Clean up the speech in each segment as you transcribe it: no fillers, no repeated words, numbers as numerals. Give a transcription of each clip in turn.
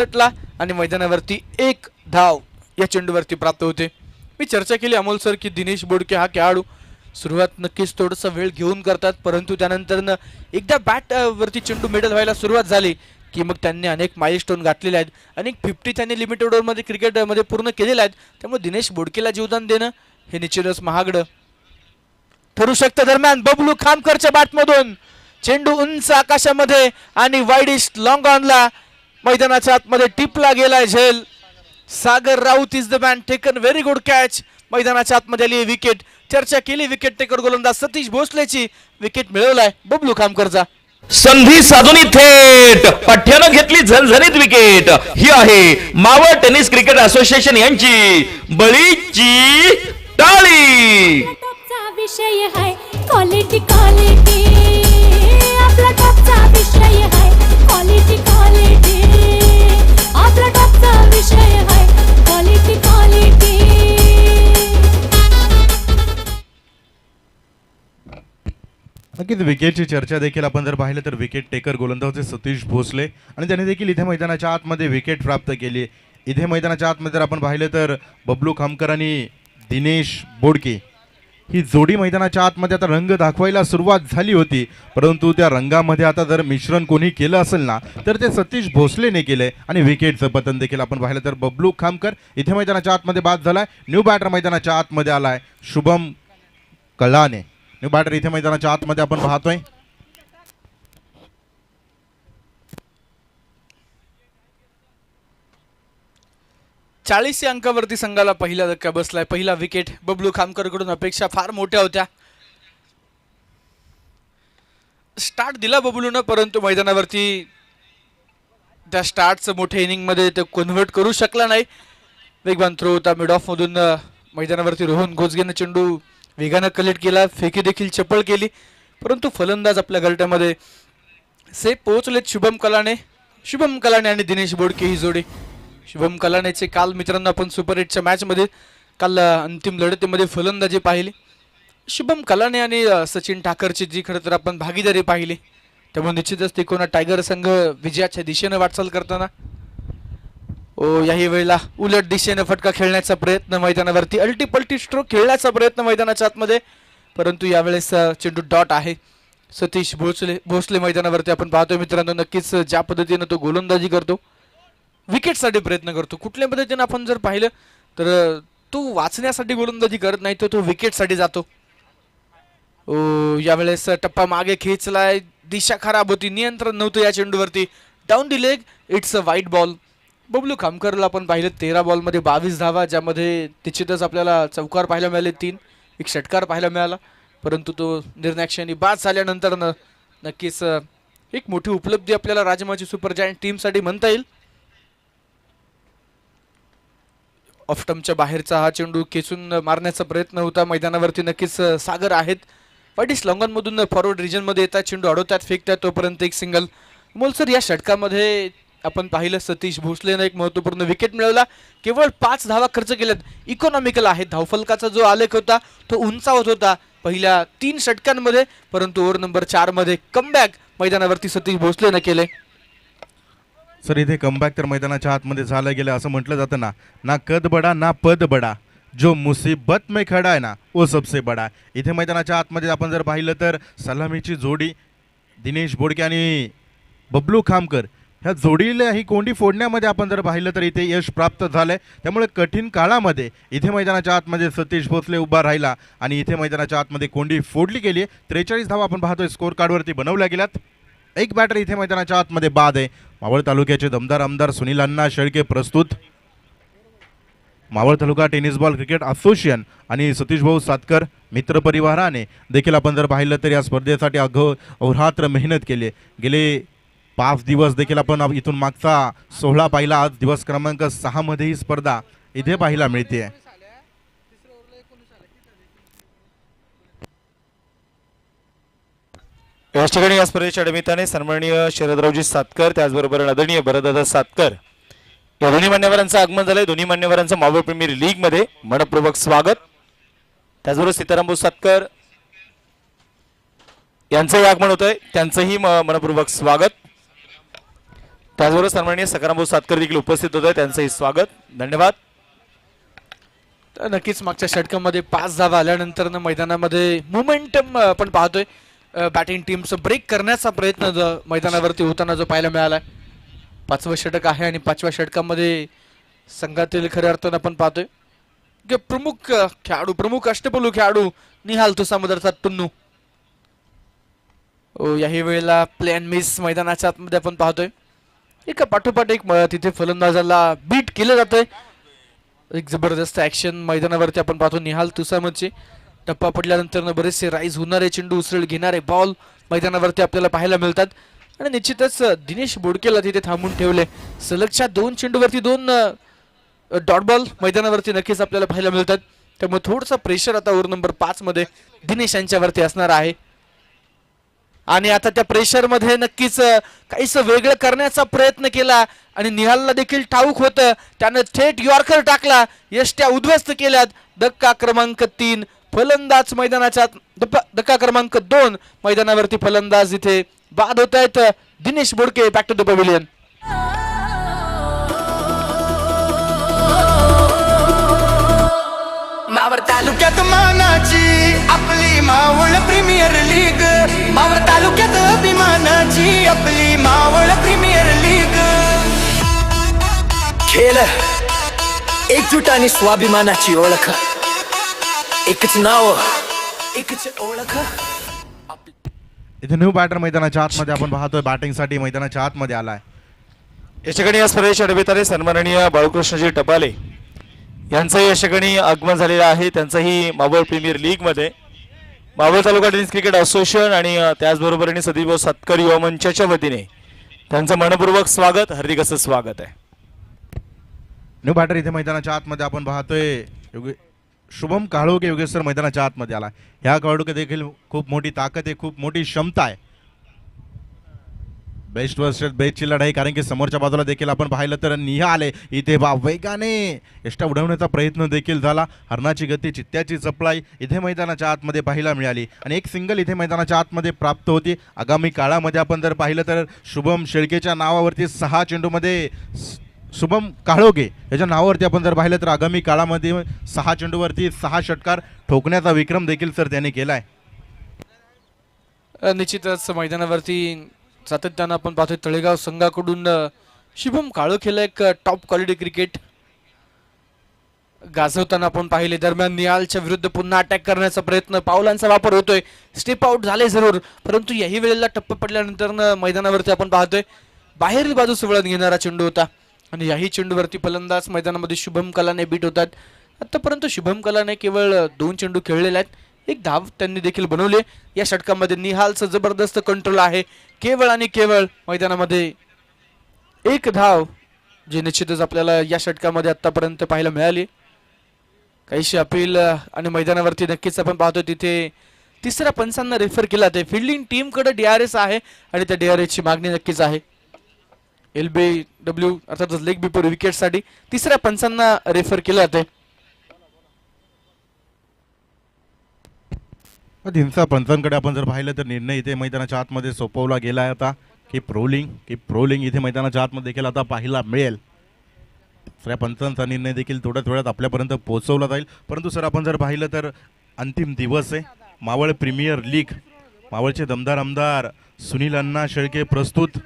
आणि मैदानावरती एक धाव या चेंडूवरती प्राप्त होते। मी चर्चा केली अमोल सर की दिनेश बोडके हा खेळाडू सुरुवात नक्कीच थोडासा वेळ घेऊन करतात, परंतु त्यानंतर एकदा बॅट वरती चेंडू मेडल व्हायला सुरुवात झाली की मग त्यांनी अनेक माइलस्टोन गाठलेले आहेत, अनेक 50 त्यांनी लिमिटेड ओव्हरमध्ये क्रिकेटमध्ये पूर्ण केलेले आहेत। त्यामुळे दिनेश बोडकेला जीवदान देणं हे निश्चितच महागडं ठरू शकतं। दरम्यान बबलू खामकरच्या बॅटमधून चेंडू उंच आकाशामध्ये आणि वाईडिश लॉंग ऑनला मैदानाच्या आतमध्ये टिपला गेलाय झेल। Sagar Raut is the man taken very good catch. मैदानाच्या आतमध्ये आली विकेट, चर्चा केली विकेट टेकर गोलंदाज सतीश भोसलेची, विकेट मिळवलाय बबलू खामकरचा। संधी साधून थेट पठ्यानं घेतली झणझणीत विकेट। ही आहे मावळ टेनिस क्रिकेट असोसिएशन यांची बळीची टाळी। विषय है क्वालिटी क्वालिटी, आपला टॉपचा विषय है क्वालिटी क्वालिटी, आपला टॉपचा विषय है क्वालिटी क्वालिटी। नक्कीच विकेटची चर्चा देखील आपण जर पाहिलं तर विकेट टेकर गोलंदाज सतीश भोसले आणि त्याने देखील इथे मैदानाच्या आतमध्ये विकेट प्राप्त केली। इथे मैदानाच्या आतमध्ये जर आपण पाहिलं तर बबलू खामकर आणि दिनेश बोडके ही जोडी मैदानाच्या आतमध्ये आता रंग दाखवायला सुरुवात झाली होती, परंतु त्या रंगामध्ये आता जर मिश्रण कोणी केलं असेल ना तर ते सतीश भोसलेने केले आणि विकेटचं पतन देखील आपण पाहिलं तर बबलू खामकर इथे मैदानाच्या आतमध्ये बाद झालाय। न्यू बॅटर मैदानाच्या आतमध्ये आलाय शुभम कलाने। न्यू बॅटर इथे मैदानाच्या आतमध्ये आपण पाहतोय। चाळीस या अंकावरती संघाला पहिला धक्का बसलाय। पहिला विकेट बबलू खामकर कडून अपेक्षा फार मोठ्या होत्या। स्टार्ट दिला बबलूनं, परंतु मैदानावरती त्या स्टार्टचं मोठ्या इनिंग मध्ये ते कन्व्हर्ट करू शकला नाही। वेगवान थ्रो होता मिड ऑफ मधून मैदानावरती रोहन घोसगेने चेंडू वेगानं कलेक्ट केला, फेकी देखील चपळ केली, परंतु फलंदाज आपल्या गलट्यामध्ये सेफ पोहोचलेत। शुभम कलाने आणि दिनेश बोडके ही जोडी। शुभम कलानेचे काल मित्रांनो आपण सुपर 8च्या मॅच मध्ये काल अंतिम लढतीमध्ये फलंदाजी पाहिली। शुभम कलाने आणि सचिन ठाकरची जी खरं तर आपण भागीदारी पाहिली, त्यामुळे निश्चितच तिकोना टायगर संघ विजयाच्या दिशेने वाटचाल करताना याही वेळेला उलट दिशेने फटका खेळण्याचा प्रयत्न मैदानावरती, अल्टीपल्टी स्ट्रोक खेळण्याचा प्रयत्न मैदानाच्या आतमध्ये, परंतु यावेळेस चेंडू डॉट आहे। सतीश भोसले मैदानावरती आपण पाहतोय मित्रांनो, नक्कीच ज्या पद्धतीने तो गोलंदाजी करतो, विकेटसाठी प्रयत्न करतो, कुठल्या पद्धतीने आपण जर पाहिलं तर तो वाचण्यासाठी गोलंदाजी करत नाही, तो विकेटसाठी जातो। यावेळेस टप्पा मागे खेचलाय, दिशा खराब होती, नियंत्रण नव्हतं या चेंडूवरती, down the leg, it's a wide ball. Bablu खामकरला आपण पाहिलं 13 बॉलमध्ये 22 धावा, ज्यामध्ये निश्चितच आपल्याला चौकार पाहायला मिळाले, 3 एक षटकार पाहायला मिळाला, परंतु तो निर्णायक्षणी बाद झाल्यानंतर नक्कीच एक मोठी उपलब्धी आपल्याला राजमाची सुपर जायंट टीमसाठी म्हणता येईल। ऑफस्टंपच्या बाहेरचा हा चेंडू खेचून मारण्याचा प्रयत्न होता मैदानावरती, नक्कीच सागर आहेत वाईडिश लॉंगॉन मधून फॉरवर्ड रिजन मध्ये येतात, चेंडू अडवतात, फेकतात, तोपर्यंत एक सिंगल। मोलसर या षटकामध्ये आपण पाहिलं सतीश भोसलेने एक महत्त्वपूर्ण विकेट मिळवला, केवळ 5 धावा खर्च केल्यात, इकॉनॉमिकल आहे। धावफलकाचा जो आलेख होता तो उंचावत होता पहिल्या 3 षटकांमध्ये, परंतु ओव्हर नंबर 4 मध्ये कमबॅक मैदानावरती सतीश भोसलेने केले। सर इथे कमबॅक तर मैदानाच्या आतमध्ये झालं गेलं असं म्हटलं जातं ना कद बडा ना पद बडा, जो मुसीबत में खडा आहे ना वो सबसे बडा। इथे मैदानाच्या आतमध्ये आपण जर पाहिलं तर सलामीची जोडी दिनेश बोडके आणि बबलू खामकर ह्या जोडीला ही कोंडी फोडण्यामध्ये आपण जर पाहिलं तर इथे यश प्राप्त झालंय। त्यामुळे कठीण काळामध्ये इथे मैदानाच्या आतमध्ये सतीश भोसले उभा राहिला आणि इथे मैदानाच्या आतमध्ये कोंडी फोडली गेली। 43 धावा आपण पाहतोय स्कोर कार्डवरती बनवल्या गेल्यात। एक बॅटर इथे मैदानाच्या आतमध्ये बाद आहे। मावळ तालुक्याचे दमदार आमदार सुनील अण्णा शेळके प्रस्तुत मावळ तालुका टेनिस बॉल क्रिकेट असोसिएशन आणि सतीश भाऊ सातकर मित्र परिवाराने देखील आपण जर पाहिलं तर या स्पर्धेसाठी अहोरात्र मेहनत केली। गेले 5 दिवस देखील आपण इथून मागचा 16 पाहिला, आज दिवस क्रमांक 6 मध्ये ही स्पर्धा इथे पाहायला मिळते। याच ठिकाणी या स्पर्धेच्या निमित्ताने सन्माननीय शरदरावजी सातकर, त्याचबरोबर आदरणीय भरतदादा सातकर या दोन्ही मान्यवरांचं आगमन झालंय। दोन्ही मान्यवरांचं मावळ प्रीमियर लीग मध्ये मनपूर्वक स्वागत। त्याचबरोबर सीताराम भाऊ सातकर यांचंही आगमन होतंय, त्यांचंही मनपूर्वक स्वागत। त्याचबरोबर सन्माननीय सखाराम भाऊ सातकर देखील उपस्थित होते, त्यांचंही स्वागत, धन्यवाद. तर नक्कीच मागच्या षटकामध्ये 5 धावा आल्यानंतर मैदानामध्ये मोमेंटम आपण पाहतोय. बॅटिंग टीमचं ब्रेक करण्याचा प्रयत्न मैदानावरती होताना जो पाहायला मिळाला. 5वं षटक आहे आणि 5व्या षटकामध्ये संघातील खऱ्या अर्थानं आपण पाहतोय की प्रमुख खेळाडू, प्रमुख अष्टपैलू खेळाडू निहाल तुसामदरचा टुन्नू याही वेळेला प्लॅन मिस मैदानाच्या आतमध्ये आपण पाहतोय. एका पाठोपाठ एक तिथे फलंदाजाला बीट केलं जातंय. एक जबरदस्त ऍक्शन मैदानावरती आपण पाहतो. निहाल तुसामदचे टप्पा पडल्यानंतर बरेचसे राईज होणारे चेंडू, उसळ घेणारे बॉल मैदानावरती आपल्याला पाहायला मिळतात आणि निश्चितच दिनेश बोडकेला तिथे थांबून ठेवले. सलगच्या 2 चेंडूवरती 2 डॉट बॉल मैदानावरती नक्कीच आपल्याला पाहायला मिळतात. त्यामुळे थोडंसं प्रेशर आता ओव्हर नंबर 5 मध्ये दिनेश यांच्यावरती असणार आहे आणि आता त्या प्रेशर मध्ये नक्कीच काहीच वेगळं करण्याचा प्रयत्न केला आणि निहालला देखील ठाऊक होतं. त्यानं थेट यॉर्कर टाकला, यष्ट्या उद्ध्वस्त केल्यात. धक्का क्रमांक 3 फलंदाज मैदानाच्या धक्का क्रमांक 2 मैदानावरती फलंदाज इथे बाद होत आहेत. Dinesh Bodke back to the pavilion. Maval तालुक्यात मानाची आपली मावळ प्रीमियर लीग, मावळ तालुक्यात अभिमानाची आपली मावळ प्रीमियर लीग. खेळ एकजूट आणि स्वाभिमानाची ओळख, एकच नाव एकच ओळख. इथे न्यू बॅटर मैदानाच्या आतमध्ये आपण पाहतोय, बॅटिंगसाठी मैदानाच्या आतमध्ये आलाय. या ठिकाणी या स्पर्धेचे अडवितारे सन्माननीय बाळकृष्णजी टपाले यांचंही या ठिकाणी आगमन झालेलं आहे. त्यांचंही मावळ प्रीमियर लीग मध्ये मावळ तालुका टेनिस क्रिकेट असोसिएशन आणि त्याचबरोबर सतीश भाऊ सातकर युवा मंचाच्या वतीने त्यांचं मनपूर्वक स्वागत, हार्दिक असं स्वागत आहे. न्यू बॅटर इथे मैदानाच्या आतमध्ये आपण पाहतोय. शुभम काळोखे योगेश सर मैदानाच्या आतमध्ये आला. ह्या काळोखे देखील खूप मोठी ताकद आहे, खूप मोठी क्षमता आहे. बेस्ट वर्सेस बेस्टची लढाई, कारण की समोरच्या बाजूला देखील आपण पाहिलं तर निहाल आहे इथे वेगाने एष्टा उडवण्याचा प्रयत्न देखील झाला. हरणाची गती, चित्त्याची चपळाई इथे मैदानाच्या आतमध्ये पाहायला मिळाली आणि एक सिंगल इथे मैदानाच्या आतमध्ये प्राप्त होती. आगामी काळामध्ये आपण जर पाहिलं तर शुभम शेळकेच्या नावावरती 6 चेंडूमध्ये शुभम काळोखे याच्या नावावरती आपण जर पाहिलं तर आगामी काळामध्ये 6 चेंडूवरती 6 षटकार ठोकण्याचा विक्रम देखील सर त्याने केलाय. निश्चितच मैदानावरती सातत्यानं आपण पाहतोय तळेगाव संघाकडून शुभम काळोखेला एक टॉप क्वालिटी क्रिकेट गाजवताना आपण पाहिले. दरम्यान निहालच्या विरुद्ध पुन्हा अटॅक करण्याचा प्रयत्न, पावलांचा वापर होतोय. स्टेप आउट झाले जरूर, परंतु याही वेळेला टप्पा पडल्यानंतर मैदानावरती आपण पाहतोय बाहेरील बाजूस वळण घेणारा चेंडू होता आणि याही चेंडूवरती फलंदाज मैदानामध्ये शुभम कलाने बीट होतात. आतापर्यंत शुभम कलाने केवळ 2 चेंडू खेळलेले आहेत, 1 धाव त्यांनी देखील बनवले. या षटकामध्ये निहालचं जबरदस्त कंट्रोल आहे. केवळ आणि केवळ मैदानामध्ये 1 धाव जी निश्चितच आपल्याला या षटकामध्ये आतापर्यंत पाहायला मिळाली. काहीशी अपील आणि मैदानावरती नक्कीच आपण पाहतो तिथे तिसऱ्या पंचांना रेफर केला. ते फिल्डिंग टीमकडे DRS आहे आणि त्या DRS ची मागणी नक्कीच आहे. LBW अर्थात लेग बिफोर विकेट साठी तिसऱ्या पंचांना रेफर केलं जाते. तीनचा पंचांकडे आपण जर पाहिलं तर निर्णय इथे मैदानाच्या आतमध्ये सोपवला गेला होता की प्रोलिंग इथे मैदानाच्या आतमध्ये देखील आता पाहायला मिळेल. दुसऱ्या पंचांचा निर्णय देखील थोड्याच वेळात आपल्यापर्यंत पोहोचवला जाईल. परंतु सर आपण जर पाहिलं तर अंतिम दिवस आहे. मावळ प्रीमियर लीग, मावळचे दमदार आमदार सुनील अण्णा शेळके प्रस्तुत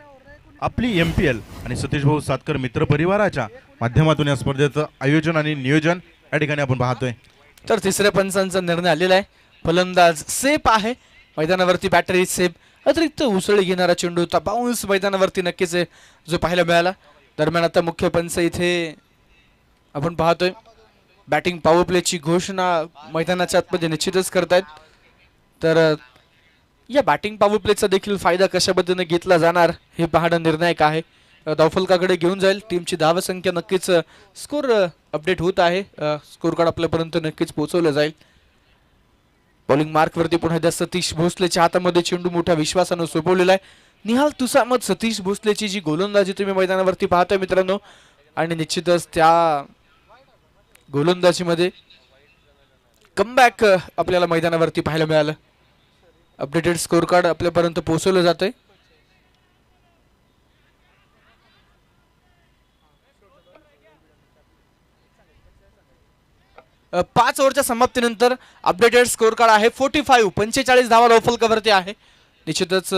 आपली MPL आणि सतीश भाऊ सातकर मित्र परिवाराच्या माध्यमातून या स्पर्धेचं आयोजन आणि नियोजन या ठिकाणी आपण पाहतोय. तर तिसऱ्या पंचांचा निर्णय आलेला आहे. फलंदाज सेफ आहे मैदानावरती, बॅटरी सेफ. अतिरिक्त उसळी घेणारा चेंडू होता, बाउन्स मैदानावरती नक्कीच जो पाहायला मिळाला. दरम्यान आता मुख्य पंच इथे आपण पाहतोय बॅटिंग पॉवर प्लेची घोषणा मैदानाच्या आतमध्ये निश्चितच करतायत. तर या बॅटिंग पॉवर प्लेचा देखील फायदा कशा पद्धतीने घेतला जाणार हे पाहणं निर्णायक आहे. धावफलकाकडे घेऊन जाईल. टीमची धावसंख्या नक्कीच स्कोर अपडेट होत आहे. स्कोर कार्ड आपल्यापर्यंत नक्कीच पोहोचवलं जाईल. बॉलिंग मार्क वरती पुन्हा एकदा सतीश भोसलेच्या हातामध्ये चेंडू मोठ्या विश्वासानं सोपवलेला आहे. निहाल तुसामद, सतीश भोसलेची जी गोलंदाजी तुम्ही मैदानावरती पाहताय मित्रांनो, आणि निश्चितच त्या गोलंदाजीमध्ये कमबॅक आपल्याला मैदानावरती पाहायला मिळालं. अपडेटेड स्कोर कार्ड आपल्यापर्यंत पोहोचवलं जातंय. 5 ओव्हरच्या समाप्तीनंतर अपडेटेड स्कोर कार्ड आहे 45 धावा धावफलकावरती आहे. निश्चितच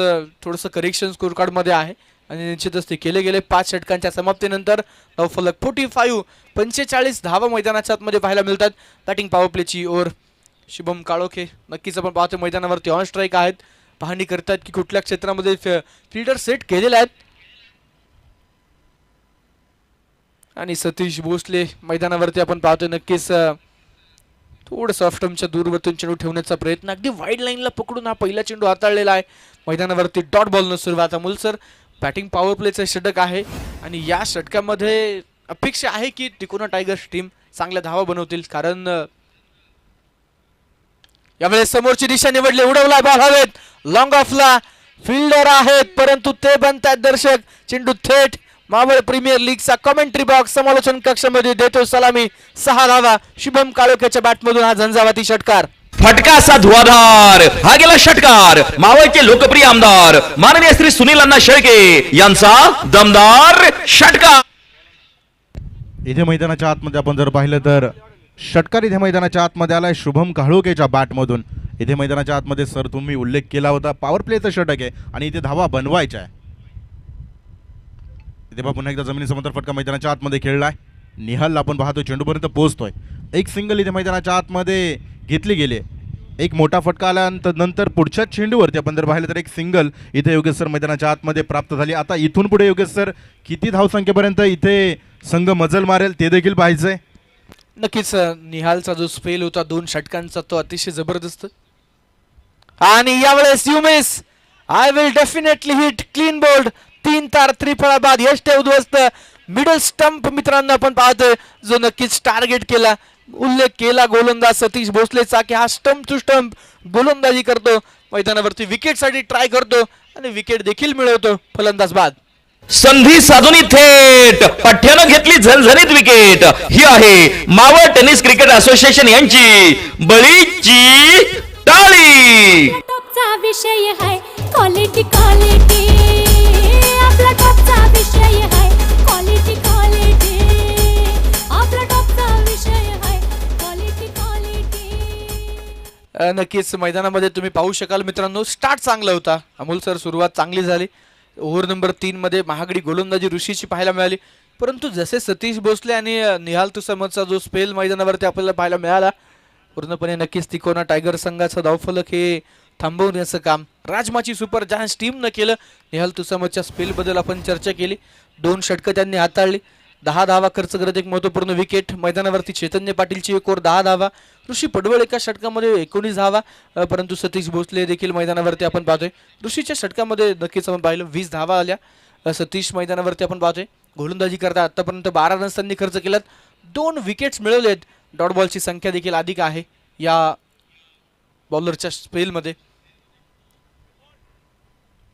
थोडंसं करेक्शन स्कोर कार्डमध्ये आहे आणि निश्चितच ते केले गेले. 5 षटकांच्या समाप्तीनंतर धावफलक 45 धावा मैदानाच्या आतमध्ये पाहायला मिळतात. बॅटिंग पॉवर प्लेची ओव्हर शुभम काळोखे नक्कीच आपण पाहतो मैदानावरती ऑन स्ट्राईक आहेत. पाहणी करतात की कुठल्या क्षेत्रामध्ये फिल्डर सेट केलेले आहेत. आणि सतीश भोसले मैदानावरती आपण पाहतोय नक्कीच थोडं सॉफ्टमच्या दूरवरतून चेंडू ठेवण्याचा प्रयत्न. अगदी वाईड लाईनला पकडून हा पहिला चेंडू हाताळलेला आहे. मैदानावरती डॉट बॉलनं सुरुवात. अमोल सर बॅटिंग पॉवर प्लेचं षटक आहे आणि या षटकामध्ये अपेक्षा आहे की तिकोना टायगर्स टीम चांगल्या धावा बनवतील, कारण यावेळेस समोरची दिशा निवडली. उडवला बॉल हवेत. लॉंग ऑफला फिल्डर आहेत परंतु ते बनतात दर्शक. चेंडू थेट मावळ प्रीमियर लीगचा कमेंट्री बॉक्स समालोचन कक्षामध्ये देतो सलामी. 6 धावा शुभम काळोखेच्या बॅटमधून हा झंझावाती षटकार. फटका असा धुवाधार हा गेला षटकार. मावळचे लोकप्रिय आमदार माननीय श्री सुनील अण्णा शेळके यांचा दमदार षटकार. इथे मैदानाच्या आतमध्ये आपण जर पाहिलं तर षटकार इथे मैदानाच्या आतमध्ये आलाय शुभम काळोखेच्या बॅटमधून. इथे मैदानाच्या आतमध्ये सर तुम्ही उल्लेख केला होता पॉवर प्लेचं षटक आहे आणि इथे धावा बनवायच्या आहे. इथे बा पुन्हा एकदा जमिनी समांतर फटका मैदानाच्या आतमध्ये खेळलाय. निहाल आपण पाहतोय चेंडूपर्यंत पोहोचतोय. एक सिंगल इथे मैदानाच्या आतमध्ये घेतली गेली. एक मोठा फटका आल्यानंतर नंतर पुढच्या चेंडूवरती आपण जर पाहिलं तर एक सिंगल इथे योगेश सर मैदानाच्या आतमध्ये प्राप्त झाली. आता इथून पुढे योगेश सर किती धावसंख्येपर्यंत इथे संघ मजल मारेल ते देखील पाहिजे. नक्कीच निहालचा जो स्पेल होता 2 षटकांचा तो अतिशय जबरदस्त. आणि यावेळेस you miss I will definitely hit clean bowled. 3 तार त्रिफळा बाद यश ते उद्ध्वस्त. मिडल स्टंप मित्रांनो आपण पाहतोय जो नक्कीच टार्गेट केला. उल्लेख केला गोलंदाज सतीश भोसलेचा की हा स्टंप टू स्टंप गोलंदाजी करतो. मैदानावरती विकेटसाठी ट्राय करतो आणि विकेट देखील मिळवतो. फलंदाज बाद. संधी साधून थेट पठ्यानं घेतली झणझणीत विकेट. ही आहे मावळ टेनिस क्रिकेट असोसिएशन यांची बळीची टाळी. टॉपचा विषय आहे क्वालिटी क्वालिटी. आपला टॉपचा विषय आहे क्वालिटी क्वालिटी. आपला टॉपचा विषय आहे क्वालिटी क्वालिटी. नक्कीच मैदानामध्ये तुम्ही पाहू शकाल मित्रांनो स्टार्ट चांगला होता. अमोल सर सुरुवात चांगली झाली. ओव्हर नंबर 3 मध्ये महागडी गोलंदाजी ऋषीची पाहायला मिळाली, परंतु जसे सतीश भोसले आणि निहाल तुसमचा जो स्पेल मैदानावरती आपल्याला पाहायला मिळाला पूर्णपणे नक्कीच तिकोना टायगर संघाचं धावफलक हे थांबवण्याचं काम राजमाची सुपर जायंट्स टीमनं केलं. निहाल तुसमच्या स्पेलबद्दल आपण चर्चा केली. 2 षटकं त्यांनी हाताळली. 10 धावा खर्च करत एक महत्त्वपूर्ण विकेट. मैदानावरती चैतन्य पाटीलची एक ओव्हर 10 धावा. ऋषी पडवळ एका षटकामध्ये 19 धावा. परंतु सतीश भोसले देखील मैदानावरती आपण पाहतोय. ऋषीच्या षटकामध्ये नक्कीच आपण पाहिलं 20 धावा आल्या. सतीश मैदानावरती आपण पाहतोय गोलंदाजी करता आतापर्यंत 12 रन्स त्यांनी खर्च केलात. 2 विकेट्स मिळवलेत. डॉट बॉलची संख्या देखील अधिक आहे या बॉलरच्या स्पेलमध्ये.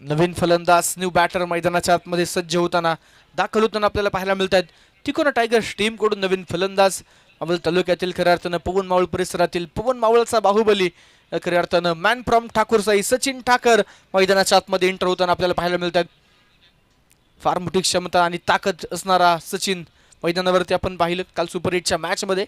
नवीन फलंदाज न्यू बॅटर मैदानाच्या आतमध्ये सज्ज होताना दाखल होताना आपल्याला पाहायला मिळत आहेत. तिकोना टायगर्स टीम कडून नवीन फलंदाज मावळ तालुक्यातील खऱ्या अर्थानं पवन मावळ परिसरातील पवन मावळचा बाहुबली खऱ्या अर्थानं मॅन फ्रॉम ठाकूरसाई सचिन ठाकर मैदानाच्या आतमध्ये एंटर होताना आपल्याला पाहायला मिळतात. फार मोठी क्षमता आणि ताकद असणारा सचिन मैदानावरती आपण पाहिलं काल सुपर 8च्या मॅच मध्ये.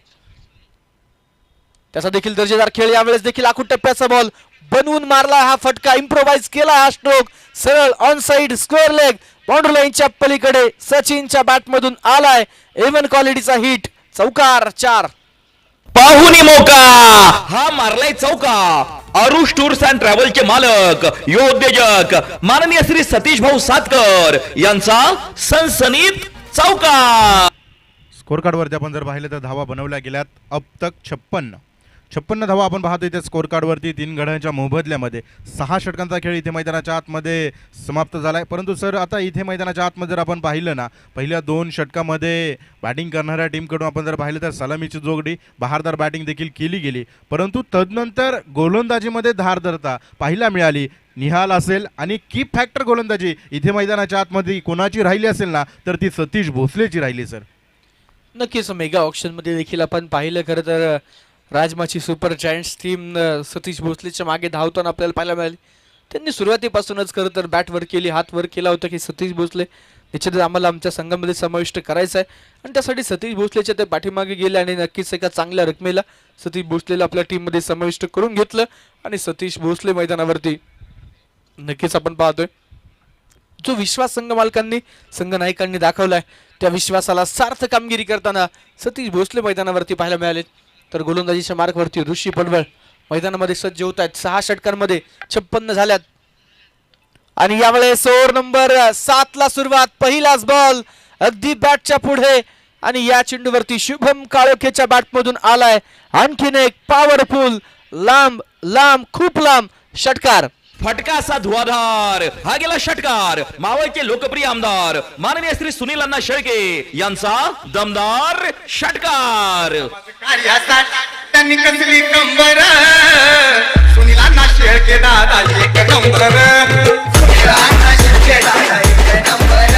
त्याचा देखील दर्जेदार खेळ. यावेळेस देखील आखूड टप्प्याचा बॉल बनवून मारला हा फटका. इम्प्रोवाइज केला हा स्ट्रोक. सरळ on side square leg boundary लाईनच्या पलीकडे सचिनच्या बॅटमधून आलाय. एव्हन क्वालिटीचा हिट. चौकार 4. पाहुनी मोका हा मारलाय चौका. अरुष टूर्स अँड ट्रॅव्हलचे मालक योद्योजक माननीय श्री सतीश भाऊ सातकर यांचा सनसनीत चौका. स्कोर कार्डवरती आपण जर पाहिलं तर धावा बनवल्या गेल्यात अब तक 56 धावा आपण पाहतो. इथे स्कोर कार्डवरती 3 गड्यांच्या मोबदल्यामध्ये 6 षटकांचा खेळ इथे मैदानाच्या आतमध्ये समाप्त झाला आहे. परंतु सर आता इथे मैदानाच्या आतमध्ये जर आपण पाहिलं ना पहिल्या 2 षटकामध्ये बॅटिंग करणाऱ्या टीमकडून आपण जर पाहिलं तर सलामीची जोगडी बहारदार बॅटिंग देखील केली गेली, परंतु तदनंतर गोलंदाजीमध्ये धारदारता पाहायला मिळाली. निहाल असेल आणि की फॅक्टर गोलंदाजी इथे मैदानाच्या आतमध्ये कोणाची राहिली असेल ना तर ती सतीश भोसलेची राहिली. सर नक्कीच मेगा ऑप्शनमध्ये देखील आपण पाहिलं खरं तर Rajmachi super giants team Satish भोसलेच्या मागे धावताना आपल्याला पाहायला मिळाली. त्यांनी सुरुवातीपासूनच खरं तर बॅट वर केली, हात वर केला होता की सतीश भोसले निश्चितच आम्हाला आमच्या संघामध्ये समाविष्ट करायचं आहे आणि त्यासाठी सतीश भोसलेच्या ते पाठीमागे गेले आणि नक्कीच एका चांगल्या रकमेला सतीश भोसलेला आपल्या टीममध्ये समाविष्ट करून घेतलं आणि सतीश भोसले मैदानावरती नक्कीच आपण पाहतोय जो विश्वास संघ मालकांनी संघ नायकांनी दाखवलाय त्या विश्वासाला सार्थ कामगिरी करताना सतीश भोसले मैदानावरती पाहायला मिळाले. तर गोलंदाजीच्या मार्कवरती ऋषी पडवळ मैदानामध्ये सज्ज होत आहेत. 6 षटकांमध्ये 56 झाल्यात आणि यावेळेस ओव्हर नंबर 7 ला सुरुवात. पहिलाच बॉल अगदी बॅटच्या पुढे आणि या चेंडूवरती शुभम काळोखेच्या बॅटमधून आलाय आणखीन एक पॉवरफुल लांब लांब खूप लांब षटकार. फटका असा धुवाधार हा गेला षटकार. मावळचे लोकप्रिय आमदार माननीय श्री सुनील अण्णा शेळके यांचा दमदार षटकार. कार्यासाठी त्यांनी कसली कंबर सुनीलांना शेळके दादा एक नंबर सुनीलांना शेळके दादा एक नंबर.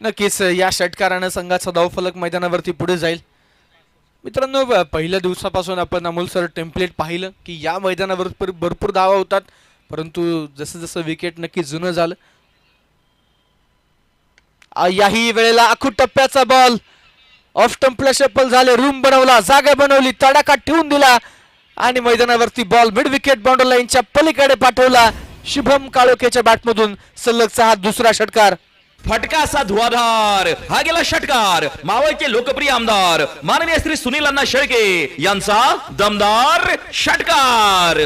नक्कीच या षटकारानं संघाचा धावफलक मैदानावरती पुढे जाईल. मित्रांनो पहिल्या दिवसापासून आपण अमोल सर टेम्पलेट पाहिलं की या मैदानावर भरपूर धावा होतात परंतु जसं जसं विकेट नक्की जुनं झालं. याही वेळेला आखूड टप्प्याचा बॉल ऑफ स्टंपला शफल झाले रूम बनवला जागा बनवली तडाखा ठेवून दिला आणि मैदानावरती बॉल मिड विकेट बाउंड्री लाईनच्या पलीकडे पाठवला. शुभम काळोखेच्या बॅटमधून सलगचा हा दुसरा षटकार. फटका असा धुवाधार हा गेला षटकार. मावळचे लोकप्रिय आमदार माननीय श्री सुनील अण्णा शेळके यांचा दमदार षटकार.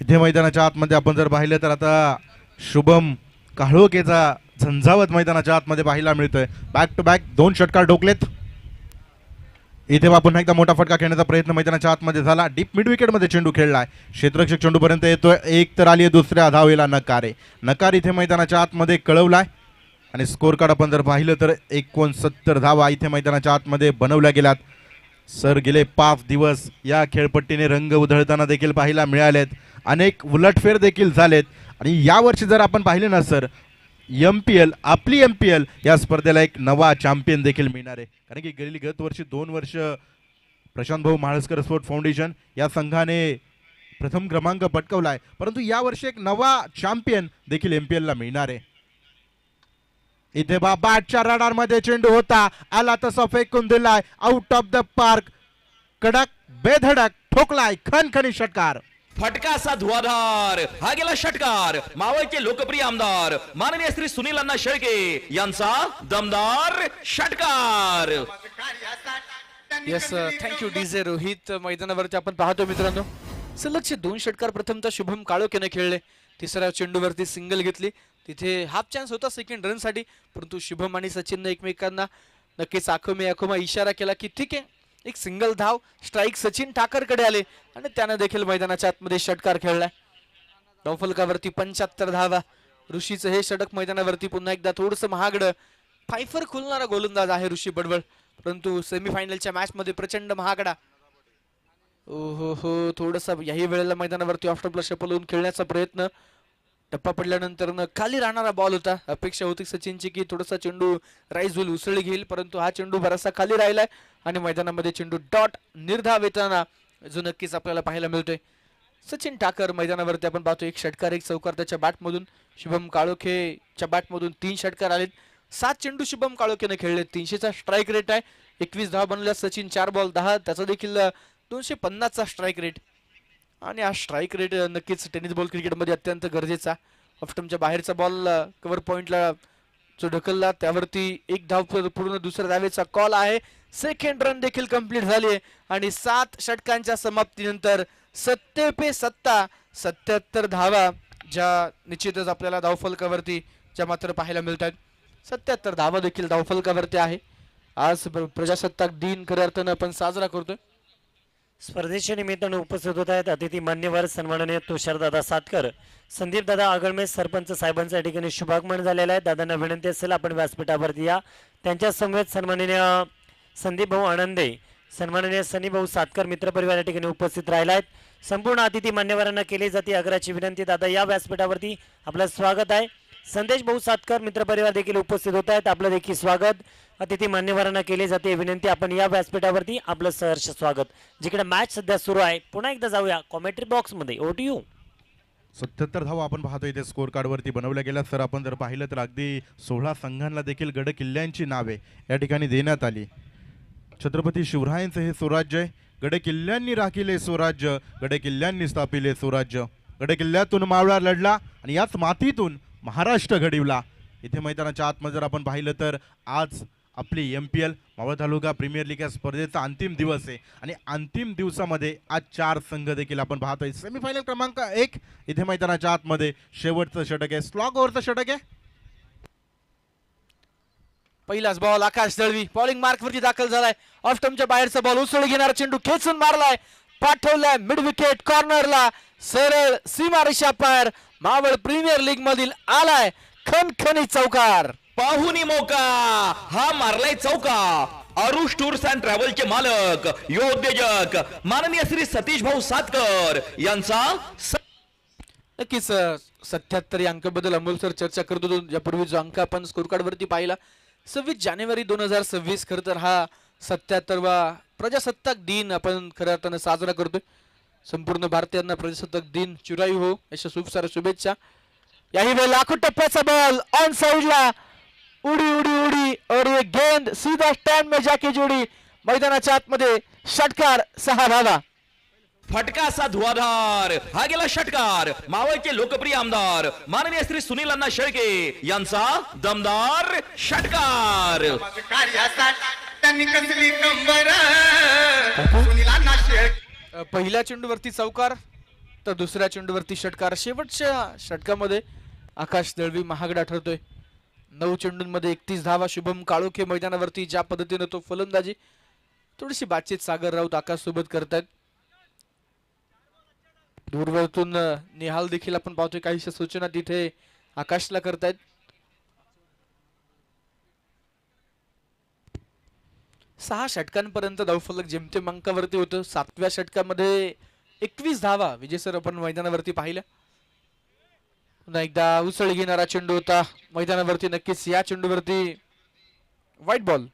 इथे मैदानाच्या आतमध्ये आपण जर पाहिलं तर आता शुभम काळोखेचा झंझावत मैदानाच्या आतमध्ये पाहायला मिळतोय. बॅक टू बॅक 2 षटकार ठोकलेत. इथे पुन्हा एकदा मोठा फटका खेळण्याचा प्रयत्न मैदानाच्या आतमध्ये झाला. डीप मिड विकेटमध्ये चेंडू खेळलाय. क्षेत्ररक्षक चेंडूपर्यंत येतोय. एक तर आली आहे दुसऱ्या धावेला नकार आहे. नकार इथे मैदानाच्या आतमध्ये कळवलाय आणि स्कोर कार्ड आपण जर पाहिलं तर 69 धावा इथे मैदानाच्या आतमध्ये बनवल्या गेल्यात. सर गेले 5 दिवस या खेळपट्टीने रंग उधळताना देखील पाहायला मिळालेत. अनेक उलटफेर देखील झालेत आणि यावर्षी जर आपण पाहिले ना सर MPL आपली MPL या स्पर्धेला एक नवा चॅम्पियन देखील मिळणार आहे. कारण की गेली गत वर्षी 2 वर्ष प्रशांत भाऊ म्हाळसकर स्पोर्ट फाउंडेशन या संघाने प्रथम क्रमांक पटकावलाय परंतु यावर्षी एक नवा चॅम्पियन देखील MPL ला मिळणार आहे. इथे बॅटच्या रडार मध्ये चेंडू होता आला तसा फेकून दिलाय आउट ऑफ द पार्क. कडक बेधडक ठोकलाय खणखणी षटकार. फटका असा धुवाधार हा गेला षटकार. मावळचे लोकप्रिय आमदार माननीय श्री सुनील अण्णा शेळके यांचा दमदार षटकार. Yes thank you DJ Rohit. मैदानावरती आपण पाहतो मित्रांनो सलगचे 2 षटकार प्रथमतः शुभम काळोखेने खेळले. तिसऱ्या चेंडूवरती सिंगल घेतली. तिथे हाफ चान्स होता सेकंड रन साठी परंतु शुभम आणि सचिनने एकमेकांना नक्कीच आखोमा इशारा केला की ठीक आहे एक सिंगल धाव स्ट्राईक सचिन ठाकरकडे आले आणि त्यानं देखील मैदानाच्या आतमध्ये षटकार खेळलाय. धावफलकावरती 75 धावा. ऋषीचं हे षटक मैदानावरती पुन्हा एकदा थोडंसं महागडं. फायफर खुलणारा गोलंदाज आहे ऋषी पडवळ परंतु सेमीफायनलच्या मॅच मध्ये प्रचंड महागडा. हो थोडसा याही वेळेला मैदानावरती ऑफ स्टंपला शफल होऊन खेळण्याचा प्रयत्न. टप्पा पडल्यानंतर खाली राहणारा बॉल होता. अपेक्षा होती सचिनची की थोडासा चेंडू राईज होईल उसळी घेईल परंतु हा चेंडू बराचसा खाली राहिलाय आणि मैदानामध्ये चेंडू डॉट निर्धाव येताना जो नक्कीच आपल्याला पाहायला मिळतोय. सचिन ठाकर मैदानावरती आपण पाहतो एक षटकार एक चौकार त्याच्या बॅटमधून. शुभम काळोखेच्या बॅटमधून 3 षटकार आलेत. 7 चेंडू शुभम काळोखेने खेळले. 300चा स्ट्राईक रेट आहे. 21 धावा बनवल्या. सचिन 4 बॉल 10 त्याचा देखील 250चा स्ट्राईक रेट आणि हा स्ट्राईक रेट नक्कीच टेनिस बॉल क्रिकेटमध्ये अत्यंत गरजेचा. ऑफस्टमच्या बाहेरचा बॉल कव्हर पॉइंटला जो ढकलला त्यावरती 1 धाव पूर्ण दुसऱ्या धावेचा कॉल आहे. सेकंड रन देखील कंप्लीट झाली आहे आणि 7 षटकांच्या समाप्तीनंतर 77 धावा ज्या निश्चितच आपल्याला धावफलकावरती ज्या मात्र पाहायला मिळत आहेत. 77 धावा देखील धावफलकावरती आहे. आज प्रजासत्ताक दिन खऱ्या अर्थानं आपण साजरा करतोय. स्पर्धेच्या निमित्ताने उपस्थित होत आहेत अतिथी मान्यवर सन्माननीय तुषारदादा सातकर, संदीप दादा आगळमे सरपंच साहेबांच्या ठिकाणी शुभागमन झालेला आहे. दादांना विनंती असेल आपण व्यासपीठावरती या. त्यांच्या समवेत सन्माननीय संदीप भाऊ आनंदे, सन्माननीय सनी भाऊ सातकर मित्रपरिवार या ठिकाणी उपस्थित राहिला आहेत. संपूर्ण अतिथी मान्यवरांना केली जाते आग्रहाची विनंती. दादा या व्यासपीठावरती आपलं स्वागत आहे. संदेश भाऊ सातकर मित्रपरिवार देखील उपस्थित होत आहेत. आपलं देखील स्वागत. अतिथी मान्यवरांना केली जाते विनंती आपण या व्यासपीठावरती आपलं सहर्ष स्वागत. जिकडे मॅच सध्या सुरू आहे पुन्हा एकदा जाऊया कॉमेंट्री बॉक्स मध्ये. Over to you. 77 धावा आपण पाहतो इथे स्कोर कार्डवरती बनवल्या गेल्या. सर आपण जर पाहिलं तर अगदी 16 संघांना देखील गड किल्ल्यांची नावे या ठिकाणी देण्यात आली. छत्रपती शिवरायांचं हे स्वराज्य आहे. गड किल्ल्यांनी राखिले स्वराज्य, गड किल्ल्यांनी स्थापिले स्वराज्य. गड किल्ल्यातून मावळा लढला आणि याच मातीतून महाराष्ट्र घडविला. इथे मैदानाच्या आतमध्ये जर आपण पाहिलं तर आज आपली MPL मावळ तालुका प्रीमियर लीग या स्पर्धेचा अंतिम दिवस आहे आणि अंतिम दिवसामध्ये आज 4 संघ देखील आपण पाहतोय. सेमीफायनल क्रमांक 1 इथे मैदानाच्या आतमध्ये शेवटचं षटक आहे, स्लॉग ओव्हरचं षटक आहे. पहिलाच बॉल आकाश दळवी बॉलिंग मार्क वरती दाखल झालाय. ऑफ स्टंपच्या बाहेरचा बॉल उसळी घेणारा चेंडू खेचून मारलाय, पाठवलाय मिड विकेट कॉर्नरला, सरळ सीमारेषा पार. मावळ प्रीमियर लीग मधील आलाय खणखणी चौकार. पाहुनी मौका हा मारलाय चौका. अरुष टूर्स अँड ट्रॅव्हलचे मालक योद्योजक माननीय श्री सतीश भाऊ सातकर यांचा नक्कीच 77 अंकाबद्दल अमोल सर चर्चा करत होतो. यापूर्वी जो अंक आपण स्कोर कार्ड वरती पाहिला 26 जानेवारी 2026 खरं तर हा 77वा प्रजासत्ताक दिन आपण खऱ्या अर्थानं साजरा करतोय. संपूर्ण भारतीयांना प्रजासत्ताक दिन चिरायू हो अशा खूप साऱ्या शुभेच्छा. याही वेळेला लाखो टप्प्याचा बॉल ऑन साइडला उडी उडी उडी और ये गेंद सीधा स्टैंड में जाके जोड़ी. मैदानाच्या आतमध्ये षटकार 6 धावा. फटका असा धुवाधार हा गेला षटकार. मावळचे लोकप्रिय आमदार माननीय श्री सुनील अण्णा शेळके यांचा दमदार षटकार. त्यांनी कसली कंबर सुनीलांना शेळके. पहिल्या चेंडूवरती चौकार तर दुसऱ्या चेंडूवरती षटकार. शेवटच्या षटकामध्ये आकाश दळवी महागडा ठरतोय. 9 चेंडूंमध्ये 31 धावा. शुभम काळोखे मैदानावरती ज्या पद्धतीने तो फलंदाजी थोडीशी बातचीत सागर राऊत आकाश सोबत करतायत. दूरवरतून निहाल देखील आपण पाहतोय काहीशा सूचना तिथे आकाशला करतायत. सहा षटकांपर्यंत धावफलक जेमतेम अंकावरती होतं. 7व्या षटकामध्ये 21 धावा विजय सर आपण मैदानावरती पाहिल्या. पुन्हा एकदा उसळी घेणारा चेंडू होता मैदानावरती. नक्कीच या चेंडूवरती व्हाईट बॉल.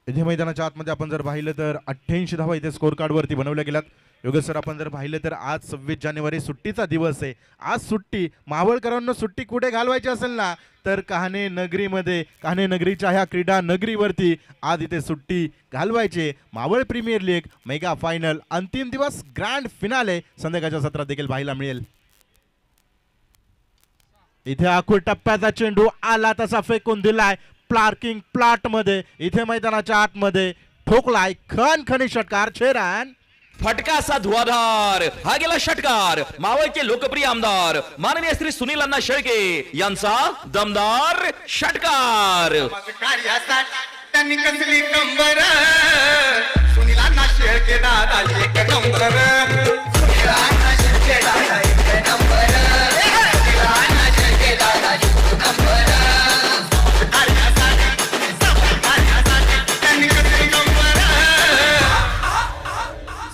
इथे मैदानाच्या आतमध्ये आपण जर पाहिलं तर 88 धावा इथे स्कोर कार्डवरती बनवल्या गेल्यात. योगेश सर आपण जर पाहिलं तर आज 26 जानेवारी सुट्टीचा दिवस आहे. आज सुट्टी मावळकरांना सुट्टी कुठे घालवायची असेल ना तर कहाणे नगरीमध्ये, कहाणे नगरीच्या ह्या क्रीडा नगरीवरती आज इथे सुट्टी घालवायची. Maval premier league mega final अंतिम दिवस ग्रँड फिनाले संध्याकाळच्या सत्रात देखील पाहायला मिळेल. इथे आखूड टप्प्याचा चेंडू आला तसा फेकून दिलाय पार्किंग प्लॉट मध्ये. इथे मैदानाच्या आतमध्ये ठोकलाय खणखणी षटकार. 6 रन. फटका असा धुवाधार हा गेला षटकार. मावळचे लोकप्रिय आमदार माननीय श्री सुनील अण्णा शेळके यांचा दमदार षटकार. त्यांनी कसली कंबर सुनीलांना शेळके दादा एक नंबर. सुनीलांना शेळके दादा एक नंबर. सुनीलांना शेळके दादा एक नंबर. त्यांनी कसली कंबर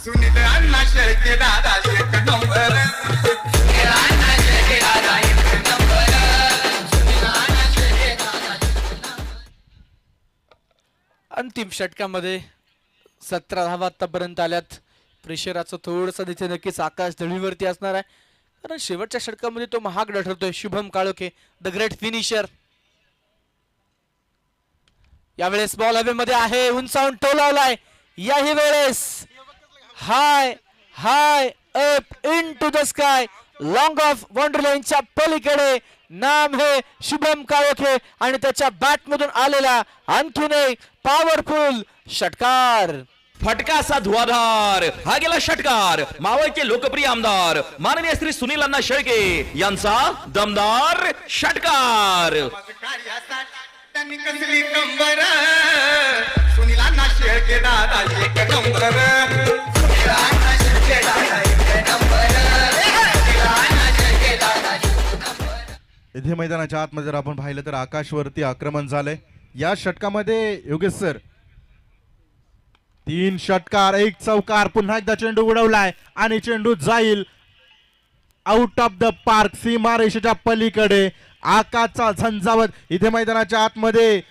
सुनील अण्णा शेळके दादा एक नंबर. सुनीलांना शेळके दादा एक नंबर. सुनीलांना शेळके दादा. अंतिम षटकामध्ये 17 धावा आतापर्यंत आल्यात. प्रेशराचं थोडंसं तिथे नक्कीच आकाश दळवीवरती असणार आहे कारण शेवटच्या षटकामध्ये तो महागडा ठरतोय. Shubham Kalokhe the great finisher. यावेळेस बॉल हवेमध्ये आहे, उंचावून टोलावलाय. याही वेळेस high high up into the sky long off boundary लाईनच्या पलीकडे. नाम हे शुभम काळोखे आणि त्याच्या बॅट मधून आलेला आणखीन एक पॉवरफुल षटकार. फटका असा धुवाधार हा गेला षटकार. मावळचे लोकप्रिय आमदार माननीय श्री सुनील अण्णा शेळके यांचा दमदार षटकार. त्यांनी कसली कंबर सुनीला ना शेळके दादा एक नंबर सुनीला ना शेळके दादा एक नंबर सुनीला ना शेळके दादा एक नंबर. इथे मैदानाच्या आतमध्ये जर आपण पाहिलं तर आकाशवरती आक्रमण झालंय या षटकामध्ये. योगेश सर 3 षटकार 1 चौकार. पुन्हा एकदा चेंडू उडवलाय आणि चेंडू जाईल आउट ऑफ द पार्क, सीमारेषेच्या पलीकडे. आकाशचा झंझावत इथे मैदानाच्या आतमध्ये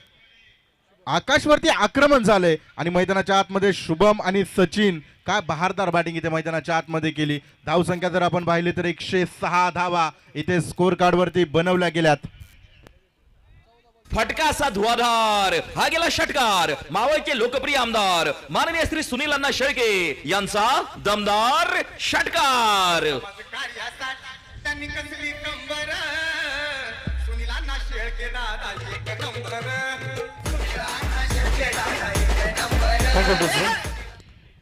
आकाशवरती आक्रमण झालंय आणि मैदानाच्या आतमध्ये शुभम आणि सचिन काय बहारदार बॅटिंग इथे मैदानाच्या आतमध्ये केली. धावसंख्या जर आपण पाहिली तर 106 धावा इथे स्कोर कार्ड वरती बनवल्या गेल्यात. फटका असा धुवाधार. हा गेला षटकार. मावळचे लोकप्रिय आमदार माननीय श्री सुनील अण्णा शेळके यांचा दमदार षटकार. कार्यासाठी त्यांनी कसली कंबर सुनीला ना शेळके दादा एक नंबर सुनीला ना शेळके दादा एक नंबर.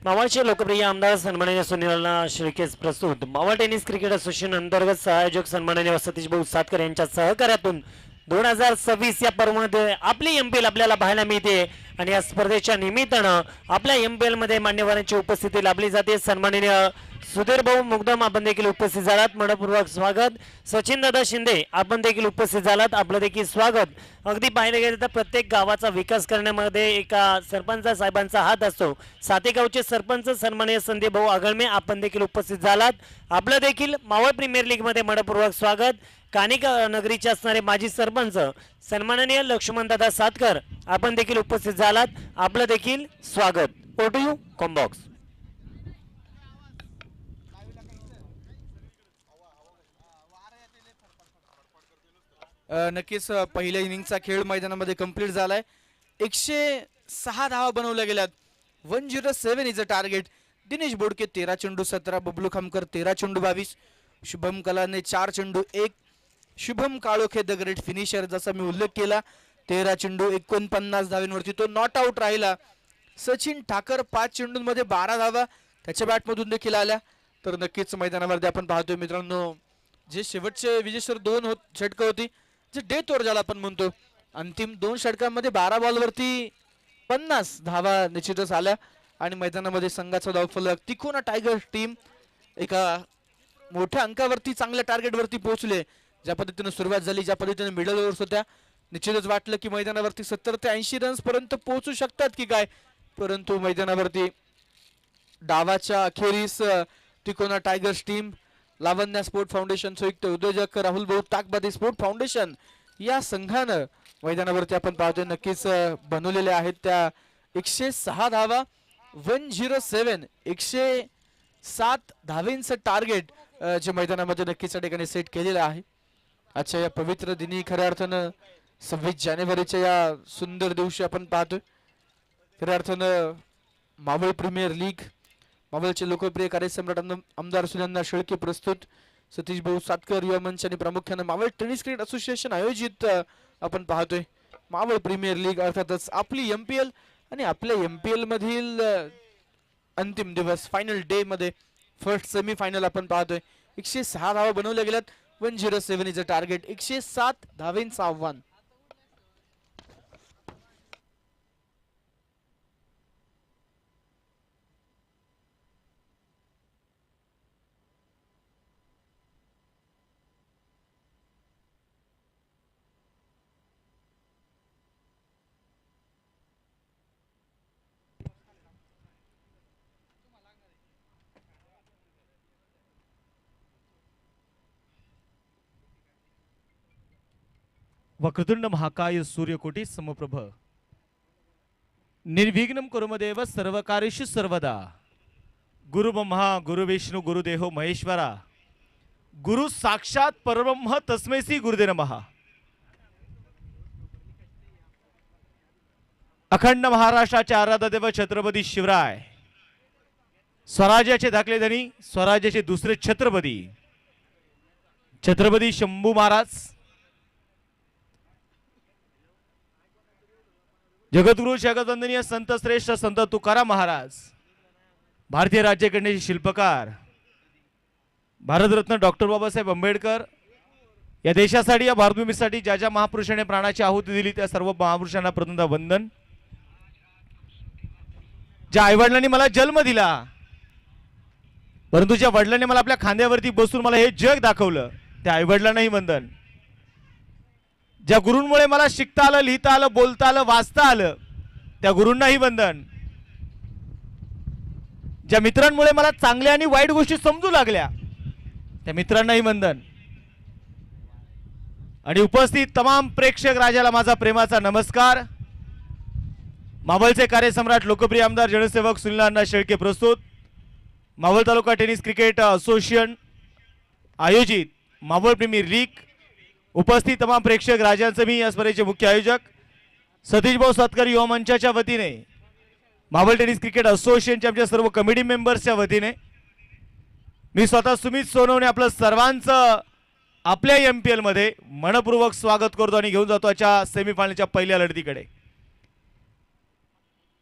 मावळचे लोकप्रिय आमदार सन्माननीय सुनील शेळकेस प्रस्तुत मावळ टेनिस क्रिकेट असोसिएशन अंतर्गत सहयोजक सन्माननीय सतीश भाऊ सातकर यांच्या सहकार्यातून 2026 या पर्वामध्ये आपली एमपीएल आपल्याला पाहायला मिळते आणि या स्पर्धेच्या निमित्तानं आपल्या एमपीएल मध्ये मान्यवरांची उपस्थिती लाभली जाते. सन्माननीय सुधीर भाऊ मुगदम आपण देखील उपस्थित झालात, मनपूर्वक स्वागत. सचिन दादा शिंदे आपण देखील उपस्थित झालात, आपलं देखील स्वागत. अगदी पाहिलं गेलं तर प्रत्येक गावाचा विकास करण्यामध्ये एका सरपंच साहेबांचा हात असतो. सातेगावचे सरपंच सन्माननीय संदीप भाऊ आगळमे आपण देखील उपस्थित झालात, आपलं देखील मावळ प्रीमियर लीग मध्ये मनपूर्वक स्वागत. कानिक नगरीचे असणारे माजी सरपंच सन्माननीय लक्ष्मणदादा सातकर आपण देखील उपस्थित झालात, आपलं देखील स्वागत. ओटू यू कॉम्बॉक्स. नक्कीच पहिल्या इनिंगचा खेळ मैदानामध्ये कंप्लीट झालाय. 106 धावा बनवल्या गेल्यात. 107 इज अ टार्गेट. दिनेश बोडके 13 चेंडू 17, बबलू खामकर 13 चेंडू 22, शुभम कलाने 4 चेंडू 1, Shubham Kalokhe the great finisher जसा मी उल्लेख केला 13 चेंडू 49 धावांवरती तो नॉट आउट राहिला. सचिन ठाकर 5 चेंडूंमध्ये 12 धावा त्याच्या बॅटमधून देखील आल्या. तर नक्कीच मैदानावरती आपण पाहतोय मित्रांनो जे शेवटचे विजेश्वर 2 षटकं होती जे डेथ ओव्हर ज्याला आपण म्हणतो, अंतिम 2 षटकांमध्ये 12 बॉलवरती 50 धावा निश्चितच आल्या आणि मैदानामध्ये संघाचा धावफलक तिकोना टायगर टीम एका मोठ्या अंकावरती चांगल्या टार्गेटवरती पोहोचले. ज्या पद्धतीने सुरुवात झाली, ज्या पद्धतीने मिडल ओव्हर्स होत्या, निश्चितच वाटलं की मैदानावरती 70 ते 80 रन्स पर्यंत पोहोचू शकतात की काय, परंतु मैदानावरती डावाच्या अखेरीस तिकोना टायगर्स टीम, लावण्या स्पोर्ट फाउंडेशन संयुक्त उद्योजक राहुल भाऊ ताकबादी स्पोर्ट फाउंडेशन या संघानं मैदानावरती आपण पाहतोय नक्कीच बनवलेल्या आहेत त्या 106 धावा. 107 107 धावेंचं टार्गेट जे मैदानामध्ये नक्कीच त्या ठिकाणी सेट केलेलं आहे. आजच्या या पवित्र दिनी खऱ्या अर्थानं 26 जानेवारीच्या या सुंदर दिवशी आपण पाहतोय खऱ्या अर्थानं मावळ प्रीमियर लीग, मावळचे लोकप्रिय कार्यसम्राट आमदार सुनील शेळके प्रस्तुत सतीश भाऊ सातकर युवा मंच आणि प्रामुख्याने मावळ टेनिस क्रिकेट असोसिएशन आयोजित आपण पाहतोय मावळ प्रीमियर लीग, अर्थातच आपली एमपीएल आणि आपल्या एमपीएल मधील अंतिम दिवस फायनल डे मध्ये फर्स्ट सेमी फायनल आपण पाहतोय. 106 धावा बनवल्या गेल्यात. 107 इज अ टार्गेट. 107 धावेंचं आव्हान. वक्रतुंड महाकाय सूर्यकोटी समप्रभ निर्विघ्नं कुरुमदेव सर्वकार्येषु सर्वदा. गुरु ब्रह्मा गुरु विष्णु गुरुदेहो महेश्वरा गुरु साक्षात परब्रह्म तस्मै श्री गुरुदेव नमः. अखंड महाराष्ट्राचे आराध्य देव छत्रपती शिवराय, स्वराज्याचे धाकले धनी, स्वराज्याचे दुसरे छत्रपती छत्रपती शंभू महाराज, जगद्गुरु जगतवंदनीय संत श्रेष्ठ संत तुकाराम महाराज, भारतीय राज्यघटनेचे शिल्पकार भारतरत्न डॉक्टर बाबासाहेब आंबेडकर या देशासाठी, या भारतभूमीसाठी ज्या ज्या महापुरुषाने प्राणाची आहुती दिली त्या सर्व महापुरुषांना प्रथमतः वंदन. ज्या आईवडिलांनी मला जन्म दिला, परंतु ज्या वडिलांनी मला आपल्या खांद्यावरती बसून मला हे जग दाखवलं, त्या आईवडिलांनाही वंदन. ज्या गुरूंमुळे मला शिकता आलं, लिहिता आलं, बोलता आलं, वाचता आलं, त्या गुरूंनाही वंदन. ज्या मित्रांमुळे मला चांगल्या आणि वाईट गोष्टी समजू लागल्या, त्या मित्रांनाही वंदन. आणि उपस्थित तमाम प्रेक्षक राजाला माझा प्रेमाचा नमस्कार. मावळचे कार्यसम्राट लोकप्रिय आमदार जनसेवक सुनील अण्णा शेळके प्रस्तुत मावळ तालुका टेनिस क्रिकेट असोसिएशन आयोजित मावळ प्रीमियर लीग. उपस्थित तमाम प्रेक्षक राजांचे मी या स्पर्धेचे मुख्य आयोजक सतीश भाऊ सातकर युवा मंचाच्या वतीने, मावळ टेनिस क्रिकेट असोसिएशनच्या आमच्या सर्व कमिटी मेंबर्सच्या वतीने मी स्वतः सुमित सोनवणे आपलं सर्वांचं आपल्या MPL मध्ये मनपूर्वक स्वागत करतो आणि घेऊन जातो आजच्या सेमीफायनलच्या पहिल्या लढतीकडे.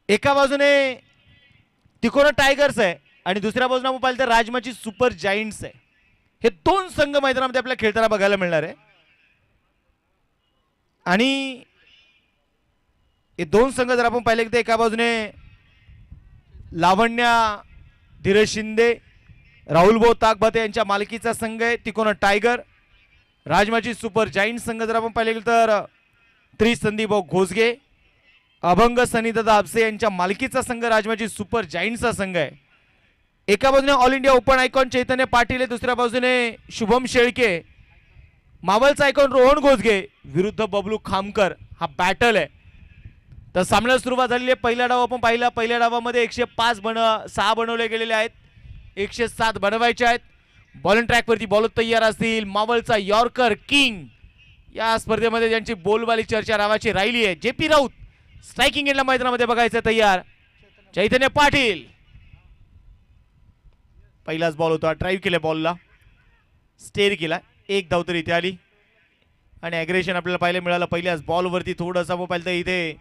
एका बाजूने तिकोना टायगर्स आहे आणि दुसऱ्या बाजूने आपण पाहिलं तर राजमाची सुपर जायंट्स आहे. हे दोन संघ मैदानामध्ये आपल्याला खेळताना बघायला मिळणार आहे. आणि हे दोन संघ जर आपण पाहिले तर एका बाजूने लावण्या धीरज शिंदे, राहुल भाऊ ताकभाते यांच्या मालकीचा संघ आहे Tikona tiger. Rajmachi super giant संघ जर आपण पाहिले तर संदीप भाऊ घोसगे, अभंग सनीदादा आपसे यांच्या मालकीचा संघ राजमाची सुपर जायंटचा संघ आहे. एका बाजूने ऑल इंडिया ओपन आयकॉन चैतन्य पाटील आहे, दुसऱ्या बाजूने शुभम शेळके, मावळचा आयकॉन रोहन घोसगे विरुद्ध बबलू खामकर. हा बॅटल आहे. तर सामन्याला सुरुवात झालेली आहे. पहिला डाव आपण पाहिला. पहिल्या डावामध्ये 106 बनवले गेलेले आहेत, 107 बनवायचे आहेत. बॉलिंग ट्रॅकवरती बॉलर तयार असतील. मावळचा यॉर्कर किंग या स्पर्धेमध्ये ज्यांची बोलवाली चर्चा नावाची राहिली आहे, JP राऊत स्ट्रायकिंग एंडला मैदानामध्ये बघायचं तयार. चैतन्य पाटील पहिलाच बॉल होता, ड्राईव्ह केल्या बॉलला, स्टेअर केला, एक धाव तर इथे आली आणि ॲग्रेशन आपल्याला पाहायला मिळालं. पहिल्याच बॉलवरती थोडंसं आपण पाहिलं तर इथे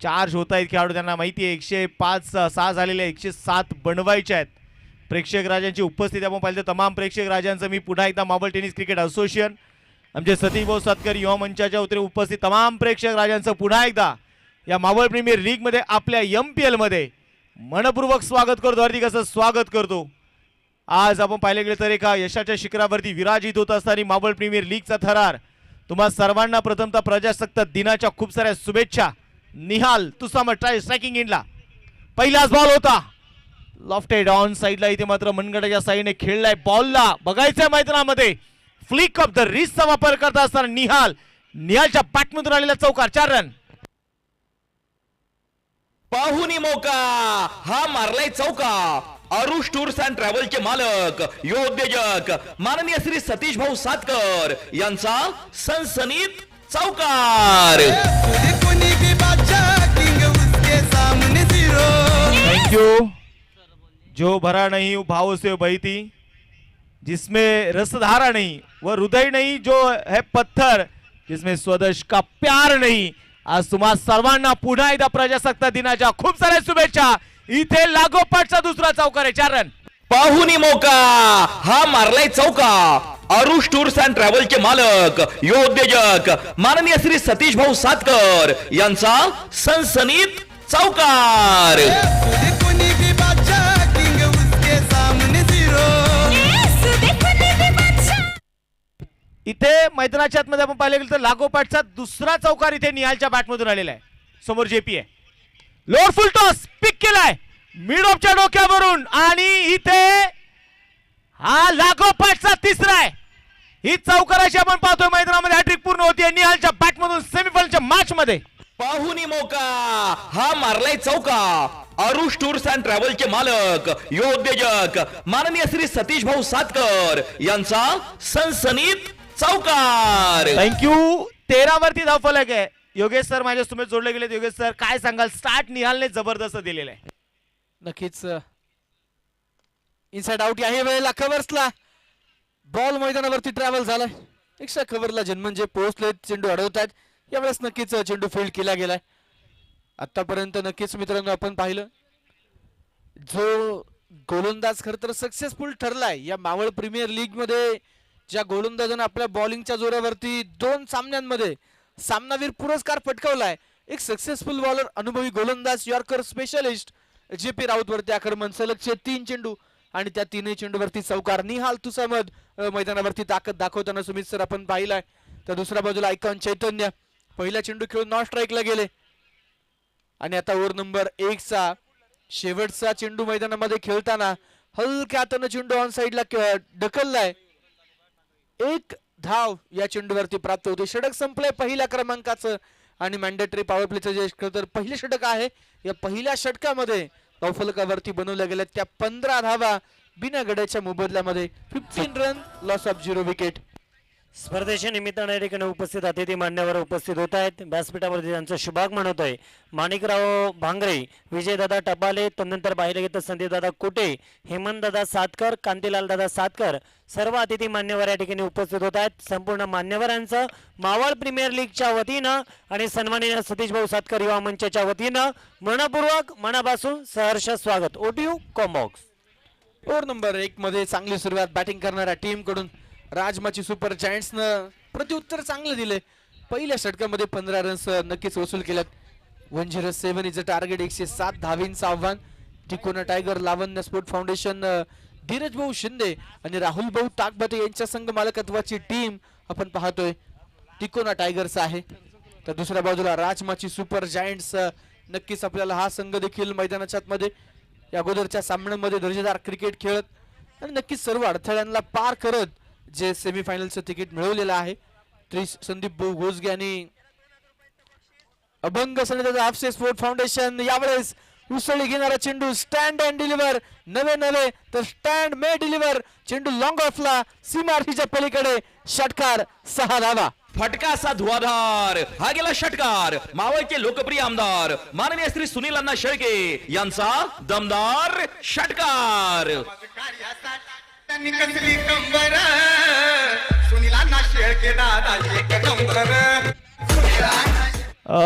चार्ज होत आहेत खेळाडू, त्यांना माहिती आहे 105-6 झालेले 107 बनवायचे आहेत. प्रेक्षक राजांची उपस्थिती आपण पाहिलं तर तमाम प्रेक्षक राजांचं मी पुन्हा एकदा मावळ टेनिस क्रिकेट असोसिएशन आमचे सतीश भाऊ सातकर युवा मंचाच्या वतीने उपस्थित तमाम प्रेक्षक राजांचं पुन्हा एकदा या मावळ प्रीमियर लीग मध्ये आपल्या MPL मध्ये मनपूर्वक स्वागत करतो. हार्दिक असं स्वागत करतो. आज आपण पाहिले गेले तर एका यशाच्या शिखरावरती विराजित होत असताना मावळ प्रीमियर लीगचा थरार. तुम्हा सर्वांना प्रथमतः प्रजासत्ताक दिनाच्या खूप साऱ्या शुभेच्छा. निहाल तुसाम ट्राय स्ट्रायकिंग एंडला पहिलाच बॉल होता, लॉफ्टेड ऑन साइडला, इथे मात्र मनगटाच्या साईडने खेळलाय बॉलला. बघायचं मैदानामध्ये फ्लिक ऑफ द रिस्टचा वापर करत असताना निहालच्या बॅटमधून आलेला चौकार, 4 रन. पाहुनी मौका हा मारलाय चौका. अरुष टूर्स अँड ट्रॅव्हलचे मालक योद्योजक माननीय श्री सतीश भाऊ सातकर यांचा सनसनीत चौकार. कोणी भी बादशाह किंग उसके सामने जीरो. Thank you. जो भरा नहीं भाव से बहती, जिसमें रसधारा नहीं वह हृदय नहीं, जो है पत्थर जिसमें स्वदेश का प्यार नहीं. आज तुम्हा सर्वांना पुन्हा एकदा प्रजासत्ताक दिनाच्या खूप साऱ्या शुभेच्छा. इथे लागोपाठचा दुसरा चौकार आहे, 4 रन. पाहुनी मौका हा मारलाय चौका. अरुष टूर्स अँड ट्रॅव्हलचे मालक योद्योजक माननीय श्री सतीश भाऊ सातकर यांचा सनसनीत चौकार. कोणी भी बादशाह किंग उसके सामने जीरो. इथे मैदानाच्या आतमध्ये आपण पाहिले गेलं तर लागोपाठचा दुसरा चौकार इथे निहालच्या बॅटमधून आलेला आहे. समोर JP आहे, लोअर फुल टॉस पिक केलाय मिड ऑफच्या डोक्यावरून आणि इथे हा लागोपाठचा तिसरा आहे. ही चौकाराची आपण पाहतोय मैदानामध्ये हॅट्रिक पूर्ण होती निहालच्या बॅटमधून सेमीफायनलच्या मॅच मध्ये. पाहुनी मौका हा मारलाय चौका. अरुष टूर्स अँड ट्रॅव्हलचे मालक योद्योजक माननीय श्री सतीश भाऊ सातकर यांचा सनसनीत चौकार. थँक्यू. 13 वरती धावफलक आहे. योगेश सर माझ्या तुम्ही जोडले गेलेत. योगेश सर काय सांगाल, स्टार्ट निहालने जबरदस्त दिलेला आहे. नक्कीच इनसाइड आउट याही वेळेला कव्हर्सला बॉल मैदानावरती ट्रॅव्हल झालाय. एक्स्ट्रा कव्हरला म्हणजे पोहोचले, चेंडू अडवत आहेत. यावेळेस नक्कीच चेंडू फील्ड केला गेलाय. आतापर्यंत नक्कीच मित्रांनो आपण पाहिलं जो गोलंदाज खरं तर सक्सेसफुल ठरलाय या मावळ प्रीमियर लीग मध्ये ज्या गोलंदाजानं आपल्या बॉलिंगच्या जोरावरती 2 सामन्यांमध्ये सामनावीर पुरस्कार पटकावलाय, एक सक्सेसफुल बॉलर, अनुभवी गोलंदाज, यॉर्कर स्पेशलिस्ट JP राऊत वरती आक्रमण, सलगचे 3 चेंडू आणि त्या 3 चेंडूवरती चौकार. निहाल तुसामद मैदानावरती ताकद दाखवताना सुमित सर आपण पाहिलाय. तर दुसऱ्या बाजूला आयकॉन चैतन्य पहिला चेंडू खेळून नॉन स्ट्राईकला गेले आणि आता ओव्हर नंबर 1 चा शेवटचा चेंडू मैदानामध्ये खेळताना हलक्या हाताने चेंडू ऑन साइडला ढकललाय. 1 धाव या चेंडूवरती प्राप्त होते. षटक संपलंय पहिल्या क्रमांकाचं आणि मॅन्डेटरी पॉवर प्लेचं जे तर पहिलं षटक आहे. या पहिल्या षटकामध्ये धावफलकावरती बनवल्या गेल्या त्या 15 धावा बिना गड्याच्या मोबदल्यामध्ये 15 रन, लॉस ऑफ 0 विकेट. स्पर्धेच्या निमित्ताने या ठिकाणी उपस्थित अतिथी मान्यवर उपस्थित होत आहेत. व्यासपीठावरती त्यांचं शुभागमन होत आहे. माणिकराव भांगरे, विजयदादा टपाले, तदनंतर बाहेर घेतात संदीपदादा कोटे, हेमंतदादा सातकर, कांतीलालदादा सातकर, सर्व अतिथी मान्यवर या ठिकाणी उपस्थित होत आहेत. संपूर्ण मान्यवरांचं मावळ प्रीमियर लीगच्या वतीनं आणि सन्माननीय सतीश भाऊ सातकर युवा मंचाच्या वतीनं मनपूर्वक मनापासून सहर्ष स्वागत. ओटीयू कॉम्बॉक्स. ओव्हर नंबर 1 मध्ये चांगली सुरुवात बॅटिंग करणाऱ्या टीम कडून राजमाची सुपर जायंट्सनं प्रत्युत्तर चांगले दिले. पहिल्या षटकामध्ये 15 रन्स नक्कीच वसूल केल्यात. 107 इज अ टार्गेट. 107 धावींचं आव्हान. टिकोना टायगर, लावण्य स्पोर्ट फाउंडेशन, धीरज भाऊ शिंदे आणि राहुल भाऊ ताकबाते यांच्या संघ मालकत्वाची टीम आपण पाहतोय टिकोना टायगर्स आहे. तर दुसऱ्या बाजूला राजमाची सुपर जायंट्स, नक्कीच आपल्याला हा संघ देखील मैदानाच्या आतमध्ये या अगोदरच्या सामन्यांमध्ये दर्जेदार क्रिकेट खेळत आणि नक्कीच सर्व अडथळ्यांना पार करत जे सेमीफायनलचं तिकीट मिळवलेलं आहे. संदीप भाऊ घोसगे आणि अभंग सनेचा हाफसे स्पोर्ट फाउंडेशन यावेळेस उसळी घेणारा चेंडू स्टँड अँड डिलिव्हर, नवे तर स्टँड मे डिलिव्हर. चेंडू लॉंग ऑफला सीमारेषेच्या पलीकडे, षटकार, 6 धावा. फटका असा धुवाधार, हा गेला षटकार. मावळचे लोकप्रिय आमदार माननीय श्री सुनील अण्णा शेळके यांचा दमदार षटकार. त्यांनी कसली कंबर, सुनीलांना शेळके दादा एक नंबर.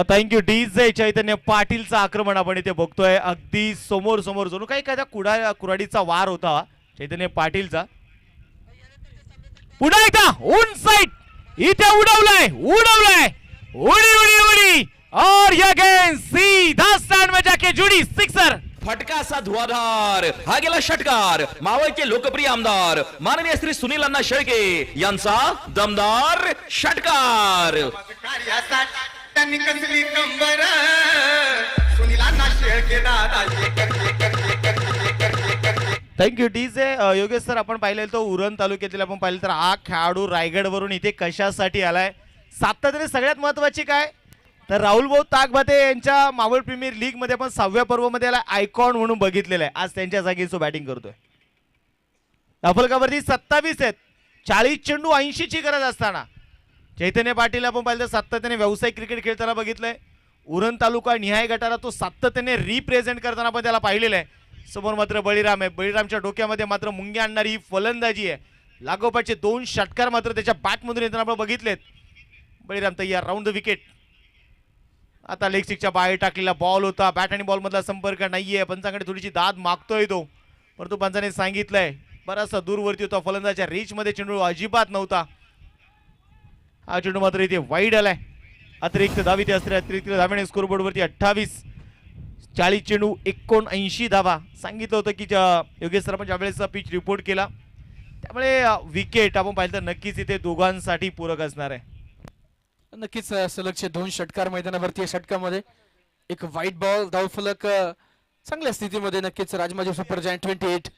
थँक्यू. डीजे चैतन्य पाटीलचं आक्रमण आपण इथे बघतोय. अगदी समोर समोर जणू काही एखाद्या कुऱ्हाडीचा वार होता चैतन्य पाटीलचा. पुन्हा एकदा ऑन साइड इथे उडवलाय उडी उडी उडी और ये गेंद सीधा स्टैंड में जाके जुड़ी, सिक्सर. फटका असा धुवाधार, हा गेला षटकार. मावळचे लोकप्रिय आमदार माननीय श्री सुनील अण्णा शेळके यांचा दमदार षटकार. त्यांनी कसली कंबर, सुनीलांना शेळके दादा थँक्यू. डीजे योगेश सर, आपण पाहिलेलं तो उरण तालुक्यातील आपण पाहिलं तर हा खेळाडू रायगडवरून इथे कशासाठी आलाय, सातत्याने सगळ्यात महत्वाची काय तर राहुल भाऊ ताकबाते यांच्या मावळ प्रीमियर लीग मध्ये आपण 6व्या पर्वामध्ये याला आयकॉन म्हणून बघितलेलं आहे. आज त्यांच्या जागी तो बॅटिंग करतोय. धावफलकावरती 27 आहेत. 40 चेंडू 80 ची गरज असताना चैतन्य पाटील आपण पाहिलं तर सातत्याने व्यावसायिक क्रिकेट खेळताना बघितलंय. उरण तालुका निहाय गटाला तो सातत्याने रिप्रेझेंट करताना आपण त्याला पाहिलेलं आहे. समोर मात्र बळीराम आहे. बळीरामच्या डोक्यामध्ये मात्र मुंग्या आणणारी फलंदाजी आहे. लागोपाठचे 2 षटकार मात्र त्याच्या बॅटमधून येताना आपण बघितलेत. बळीराम तयार, राऊंड द विकेट. आता लेग स्टिकच्या बाहेर टाकलेला बॉल होता. बॅट आणि बॉल मधला संपर्क नाहीये. पंचांकडे थोडीशी दाद मागतोय तो, परंतु पंचाने सांगितलंय बराचसा दूरवरती होता. फलंदाच्या रीच मध्ये चेंडू अजिबात नव्हता. हा चेंडू मात्र इथे वाईड आलाय. अतिरिक्त धाव इथे असते. अतिरिक्त धावेने स्कोरबोर्ड वरती 28. 40 चेंडू 79 धावा. सांगितलं होतं की योगेश सर आपण ज्यावेळेस पिच रिपोर्ट केला त्यामुळे विकेट आपण पाहिलं तर नक्कीच इथे दोघांसाठी पूरक असणार आहे. नक्कीच सलगचे 2 षटकार मैदानावरती. षटकामध्ये एक व्हाईट बॉल, धावफलक चांगल्या स्थितीमध्ये. नक्कीच राजमाजी सुपर जायंट 28.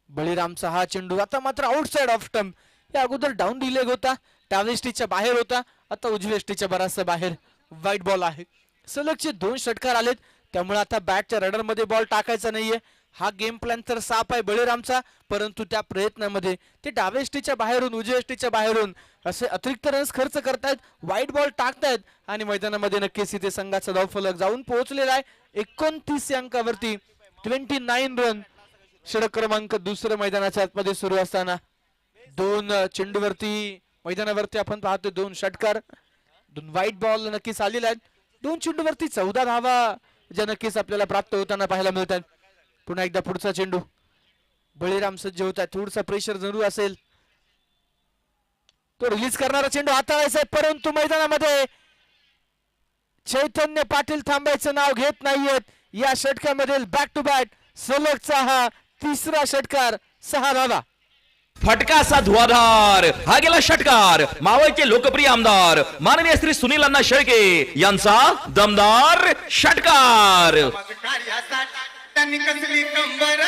बळीरामचा हा चेंडू आता मात्र आउटसाइड ऑफ स्टंप. या अगोदर डाऊन डिलेग होता, डाव्या स्टिचच्या बाहेर होता, आता उजव्या स्टिचच्या बराचसा बाहेर. व्हाईट बॉल आहे. सलगचे 2 षटकार आलेत, त्यामुळे आता बॅटच्या रडर मध्ये बॉल टाकायचा नाहीये. हा गेम प्लॅन तर साफ आहे बळीरामचा, परंतु त्या प्रयत्नामध्ये ते डाव्या स्टिचच्या बाहेरून उजव्या स्टिचच्या बाहेरून असे अतिरिक्त रन्स खर्च करतायत, व्हाईट बॉल टाकतायत आणि मैदानामध्ये नक्कीच इथे संघाचा धावफलक जाऊन पोहोचलेला आहे 29 अंकावरती. 29 रन. षटक क्रमांक 2 मैदानाच्या आतमध्ये सुरू असताना 2 चेंडूवरती मैदानावरती आपण पाहतोय 2 षटकार, 2 व्हाईट बॉल नक्कीच आलेले आहेत. 2 चेंडूवरती 14 धावा ज्या नक्कीच आपल्याला प्राप्त होताना पाहायला मिळतात. पुन्हा एकदा पुढचा चेंडू बळीराम सज्ज होता, थोडसा प्रेशर जरूर असेल. तो रिलीज करणारा चेंडू हाताळायचा आहे, परंतु मैदानामध्ये चैतन्य पाटील थांबायचं नाव घेत नाहीयेत. या षटकामधील बॅक टू बॅक सलगचा हा तिसरा षटकार, 6 धावा. फटका असा धुवाधार, हा गेला षटकार. मावळचे लोकप्रिय आमदार माननीय श्री सुनील अण्णा शेळके यांचा दमदार षटकार. माझं कार्यासाठी त्यांनी कसली कंबर,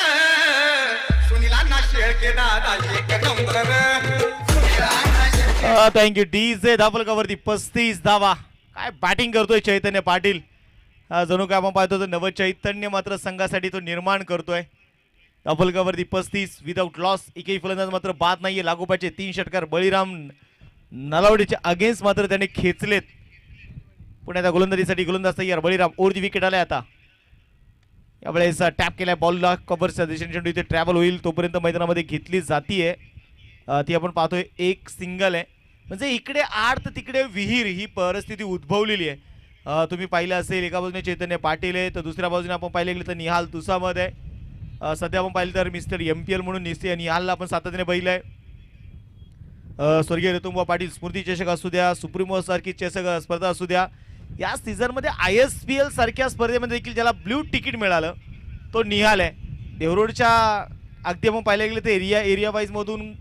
सुनीलांना शेळके दादा एक नंबर. सुनीलांना शेळके थँक्यू. डीजे धापलकावरती 35 धावा. काय बॅटिंग करतोय चैतन्य पाटील. जणू काय आपण पाहतो तर नव चैतन्य मात्र संघासाठी तो निर्माण करतोय. धापलकावरती 35 विदाउट लॉस. एकही फलंदाज मात्र बाद नाहीये. लागोपाठचे 3 षटकार बळीराम नलावडेच्या अगेन्स्ट मात्र त्याने खेचलेत. पुण्याच्या गोलंदाजीसाठी गोलंदाज तयार. बळीराम ओरची विकेट आलाय आता. यावेळेस टॅप केलाय बॉलला. कव्हरच्या दिशेने चेंडू इथे ट्रॅव्हल होईल तोपर्यंत मैदानामध्ये घेतली जातीये. ती आपण पाहतोय एक सिंगल आहे. म्हणजे इकडे आड तर तिकडे विहीर ही परिस्थिती उद्भवलेली आहे. तुम्ही पाहिलं असेल एका बाजूने चैतन्य पाटील आहे तर दुसऱ्या बाजूने आपण पाहिले गेलं तर निहाल तुसामध आहे. सध्या आपण पाहिलं तर मिस्टर MPL म्हणून निहालला आपण सातत्याने पाहिलं आहे. स्वर्गीय ऋतुंबा पाटील स्मृती चषक असू द्या, सुप्रीमो सारखी चषक स्पर्धा असू द्या, या सीझनमध्ये ISPL सारख्या स्पर्धेमध्ये देखील ज्याला ब्ल्यू तिकीट मिळालं तो निहाल आहे. देवरोडच्या अगदी आपण पाहिलं गेलं तर एरिया वाईजमधून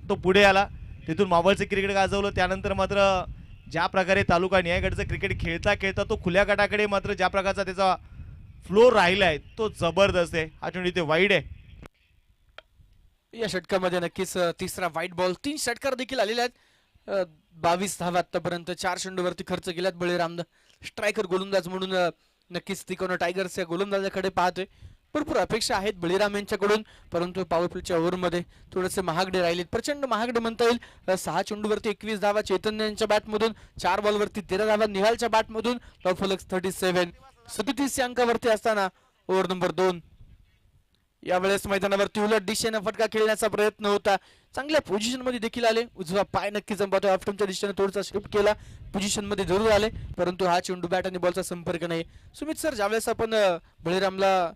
तो पुढे आला. तिथून मावळचं क्रिकेट गाजवलं. त्यानंतर मात्र ज्या प्रकारे तालुका न्यायगडचं क्रिकेट खेळता खेळता तो खुल्या गटाकडे मात्र ज्या प्रकारचा त्याचा फ्लो राहिला आहे तो जबरदस्त आहे. हा चेंडू इथे वाईड आहे. या षटकामध्ये नक्कीच तिसरा व्हाईट बॉल. 3 षटकार देखील आलेले आहेत. 22 धावा आतापर्यंत 4 चेंडूवरती खर्च केल्यात बळीरामनं. स्ट्रायकर गोलंदाज म्हणून नक्कीच तिकोना टायगर्स या गोलंदाजाकडे पाहतोय. भरपूर अपेक्षा आहेत बळीराम यांच्याकडून, परंतु पॉवरफुलच्या ओव्हरमध्ये थोडेसे महागडे राहिलेत. प्रचंड महागडे म्हणता येईल. 6 चेंडूवरती 21 धावा चैतन्य यांच्या बॅटमधून, 4 बॉलवरती 13 धावा निहालच्या बॅटमधून. टॉपफलक्स 37 37 या अंकावरती असताना ओव्हर नंबर 2. यावेळेस मैदानावरती उलट दिशेने फटका खेळण्याचा प्रयत्न होता. चांगल्या पोझिशन मध्ये देखील आले. उजवा पाय नक्कीच पाहतो ऑफ्टमच्या दिशेने थोडासा शिफ्ट केला. पोझिशन मध्ये जरूर आले, परंतु हा चेंडू बॅट आणि बॉलचा संपर्क नाही. सुमित सर, ज्यावेळेस आपण बळीरामला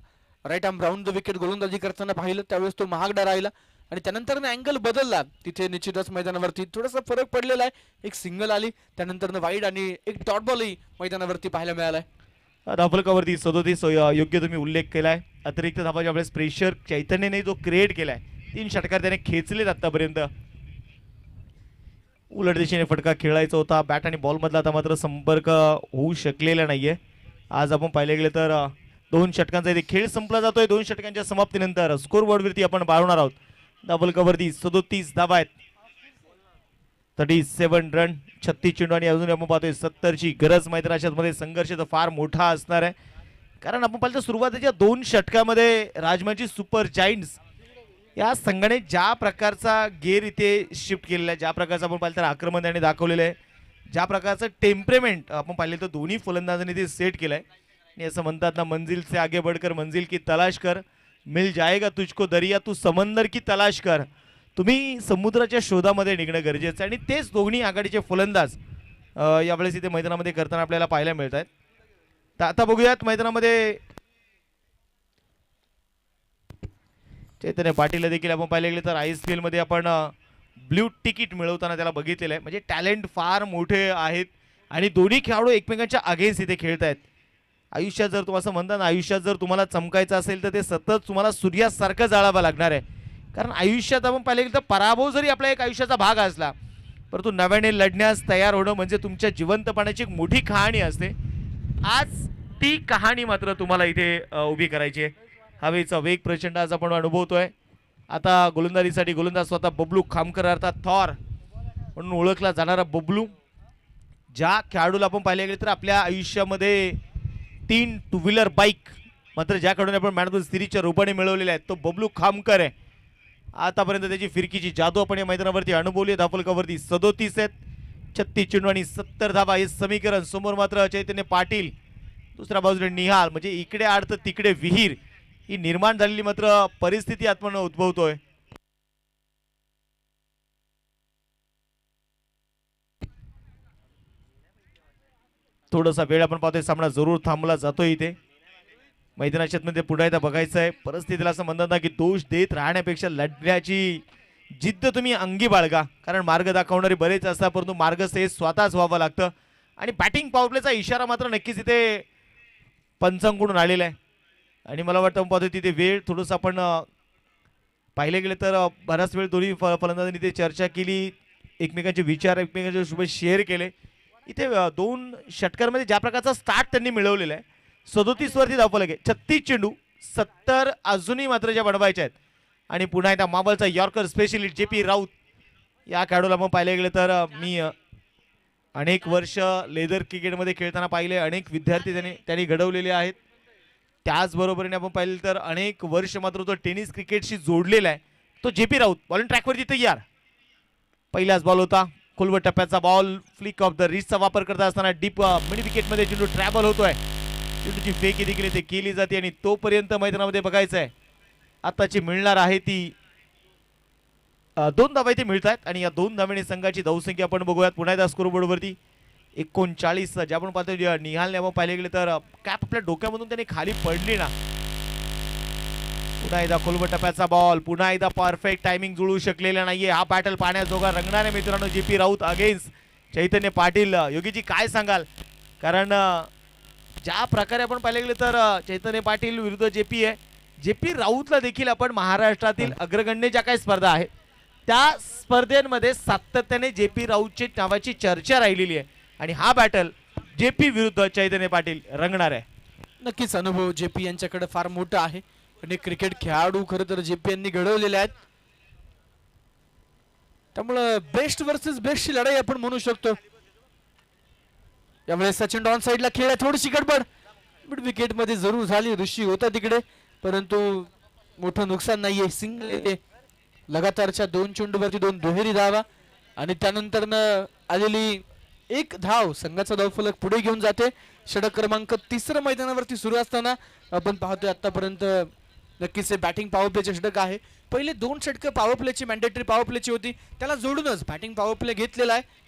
right arm round the wicket गोलंदाजी करताना पाहिलं त्यावेळेस तो महागडा राहिला आणि त्यानंतर अँगल बदलला. तिथे निश्चितच मैदानावरती थोडासा फरक पडलेला आहे. एक सिंगल आली, त्यानंतर वाईड आणि एक डॉट बॉलही मैदानावरती पाहायला मिळालाय. धापलकावरती 37 योग्य तुम्ही उल्लेख केलाय. अतिरिक्त धाबाच्या वेळेस प्रेशर चैतन्यने जो क्रिएट केलाय. 3 षटकार त्याने खेचलेत आतापर्यंत. उलट दिशेने फटका खेळायचा होता. बॅट आणि बॉल मधला आता मात्र संपर्क होऊ शकलेला नाहीये. आज आपण पाहिले गेले तर 2 षटकांचा इथे खेळ संपला जातोय. 2 षटकांच्या समाप्तीनंतर स्कोर बोर्डवरती आपण पाहणार आहोत. धापलकावरती 37 धाबा आहेत. 37 रन, 36 चेंडू आणि अजून आपण पाहतोय 70ची गरज. मैदानाच्या मध्ये संघर्ष तर फार मोठा असणार आहे. कारण आपण पाहिलं सुरुवातीच्या 2 षटकामध्ये राजमाची सुपर जायंट्स या संघाने ज्या प्रकारचा गेअर इथे शिफ्ट केलेला आहे, ज्या प्रकारचं आपण पाहिलं तर आक्रमण त्याने दाखवलेलं आहे, ज्या प्रकारचं टेम्परेमेंट आपण पाहिलं तर दोन्ही फलंदाजांनी ते सेट केलंय. आणि असं म्हणतात ना, मंजिल से आगे बढ़कर मंजिल की तलाश कर, मिल जाएगा तुझको दरिया तू समंदर की तलाश कर. तुम्ही समुद्राच्या शोधामध्ये निघणं गरजेचं आहे आणि तेच दोन्ही आघाडीचे फलंदाज यावेळेस इथे मैदानामध्ये करताना आपल्याला पाहायला मिळत आहेत. तर आता बघूयात मैदानामध्ये चैतन्य पाटील देखील आपण पाहिले गेले तर ISPL मध्ये आपण ब्ल्यू तिकीट मिळवताना त्याला बघितलेलं आहे. म्हणजे टॅलेंट फार मोठे आहेत आणि दोन्ही खेळाडू एकमेकांच्या अगेन्स्ट इथे खेळत आहेत. आयुष्यात जर तुम्ही असं म्हणता ना, आयुष्यात जर तुम्हाला चमकायचं असेल तर ते सतत तुम्हाला सूर्यासारखं जाळावं लागणार आहे. कारण आयुष्यात आपण पाहिले गेलं तर पराभव जरी आपल्या एक आयुष्याचा भाग असला, परंतु नव्याने लढण्यास तयार होणं म्हणजे तुमच्या जिवंतपणाची एक मोठी कहाणी असते. आज ती कहाणी मात्र तुम्हाला इथे उभी करायची आहे. हवेचा वेग प्रचंड आज आपण अनुभवतोय. आता गोलंदाजीसाठी गोलंदाज स्वतः बबलू खामकर अर्थात थॉर म्हणून ओळखला जाणारा बबलू, ज्या खेळाडूला आपण पाहिले गेले तर आपल्या आयुष्यामध्ये 3 टू व्हीलर बाईक मात्र ज्याकडून आपण मॅन ऑफ द सिरीजच्या रूपाने मिळवलेले आहेत तो बबलू खामकर आहे. आतापर्यंत त्याची फिरकीची जादू आपण या मैदानावरती अनुभवली आहे. धापलकावरती 37 आहेत, 36 चेंडू आणि 70 धाबा हे समीकरण. समोर मात्र चैतन्य पाटील, दुसऱ्या बाजूने निहाल. म्हणजे इकडे आड तर तिकडे विहीर ही निर्माण झालेली मात्र परिस्थिती आपण उद्भवतोय. थोडासा वेळ आपण पाहतोय, सामना जरूर थांबला जातोय इथे. मैदानाच्या मध्ये पुन्हा एकदा बघायचं आहे. परिस्थितीला असं म्हणतात ना की दोष देत राहण्यापेक्षा लढण्याची जिद्द तुम्ही अंगी बाळगा, कारण मार्ग दाखवणारे बरेच असतात परंतु मार्ग ते स्वतःच व्हावं लागतं. आणि बॅटिंग पॉवरप्लेचा इशारा मात्र नक्कीच इथे पंचांकडून आलेला आहे. आणि मला वाटतं पाहतो तिथे वेळ थोडंसं आपण पाहिले गेले तर बराच वेळ दोन्ही फलंदाजांनी ते चर्चा केली, एकमेकांचे विचार एकमेकांच्या सोबत शेअर केले. इथे 2 षटकांमध्ये ज्या प्रकारचा स्टार्ट त्यांनी मिळवलेला आहे, 37 वरती धावफलक आहे, 36 चेंडू, 70 अजूनही मात्र ज्या बनवायच्या आहेत. आणि पुन्हा एकदा मावळचा यॉर्कर स्पेशलिस्ट JP राऊत या खेळाडूला मग पाहिले गेले तर मी अनेक वर्ष लेदर क्रिकेटमध्ये खेळताना पाहिले, अनेक विद्यार्थी त्यांनी घडवलेले आहेत. त्याचबरोबरीने आपण पाहिलं तर अनेक वर्ष मात्र तो टेनिस क्रिकेटशी जोडलेला आहे. तो JP राऊत बॉलिंग ट्रॅकवरती तयार. पहिलाच बॉल होता, खोलवर टप्प्याचा बॉल, फ्लिक ऑफ द रिस्टचा वापर करत असताना डीप मिड विकेटमध्ये चेंडू ट्रॅव्हल होतोय. चेंडूची फेकी देखील ते केली जाते आणि तोपर्यंत मैदानामध्ये बघायचं आहे आताची मिळणार आहे ती 2 धावा इथे मिळत आहेत. आणि या 2 धावांनी संघाची धावसंख्या आपण बघूयात पुन्हा एकदा स्कोरबोर्डवरती 39. जे आपण पाहतो निहालने आपण पाहिले गेले तर कॅप आपल्या डोक्यामधून त्याने खाली पडली ना. पुन्हा एकदा खोलवर टप्प्याचा बॉल, पुन्हा एकदा परफेक्ट टायमिंग जुळू शकलेला नाहीये. हा बॅटल पाण्याजोगा रंगणार आहे मित्रांनो. JP राऊत अगेन्स्ट चैतन्य पाटील. योगीजी काय सांगाल, कारण ज्या प्रकारे आपण पाहिले गेले तर चैतन्य पाटील विरुद्ध JP आहे. JP राऊतला देखील आपण महाराष्ट्रातील अग्रगण्य ज्या काही स्पर्धा आहेत त्या स्पर्धेमध्ये सातत्याने JP राऊतची नावाची चर्चा राहिलेली आहे. आणि हा बॅटल JP विरुद्ध चैतन्य पाटील रंगणार आहे. नक्कीच अनुभव JP यांच्याकडे फार मोठा आहे आणि क्रिकेट खेळाडू खरं तर JP यांनी घडवलेले आहेत. त्यामुळं बेस्ट वर्सेस बेस्टची लढाई आपण म्हणू शकतो. यावेळेस सचिन डॉन साईडला खेळ आहे, थोडीशी गडबड मिड विकेट मध्ये जरूर झाली, ऋषी होता तिकडे परंतु मोठं नुकसान नाहीये. सिंगल लगातारच्या 2 चेंडूवरती 2 दुहेरी धावा आणि त्यानंतर आलेली 1 धाव संघाचा धावफलक पुढे घेऊन जाते. षटक क्रमांक 3 मैदानावरती सुरू असताना आपण पाहतोय आतापर्यंत नक्कीच हे बॅटिंग पॉवर प्लेचे षटक आहे. पहिले 2 षटकं पॉवर प्लेची मॅन्डेटरी पॉवर प्लेची होती, त्याला जोडूनच बॅटिंग पॉवर प्ले घेतलेला आहे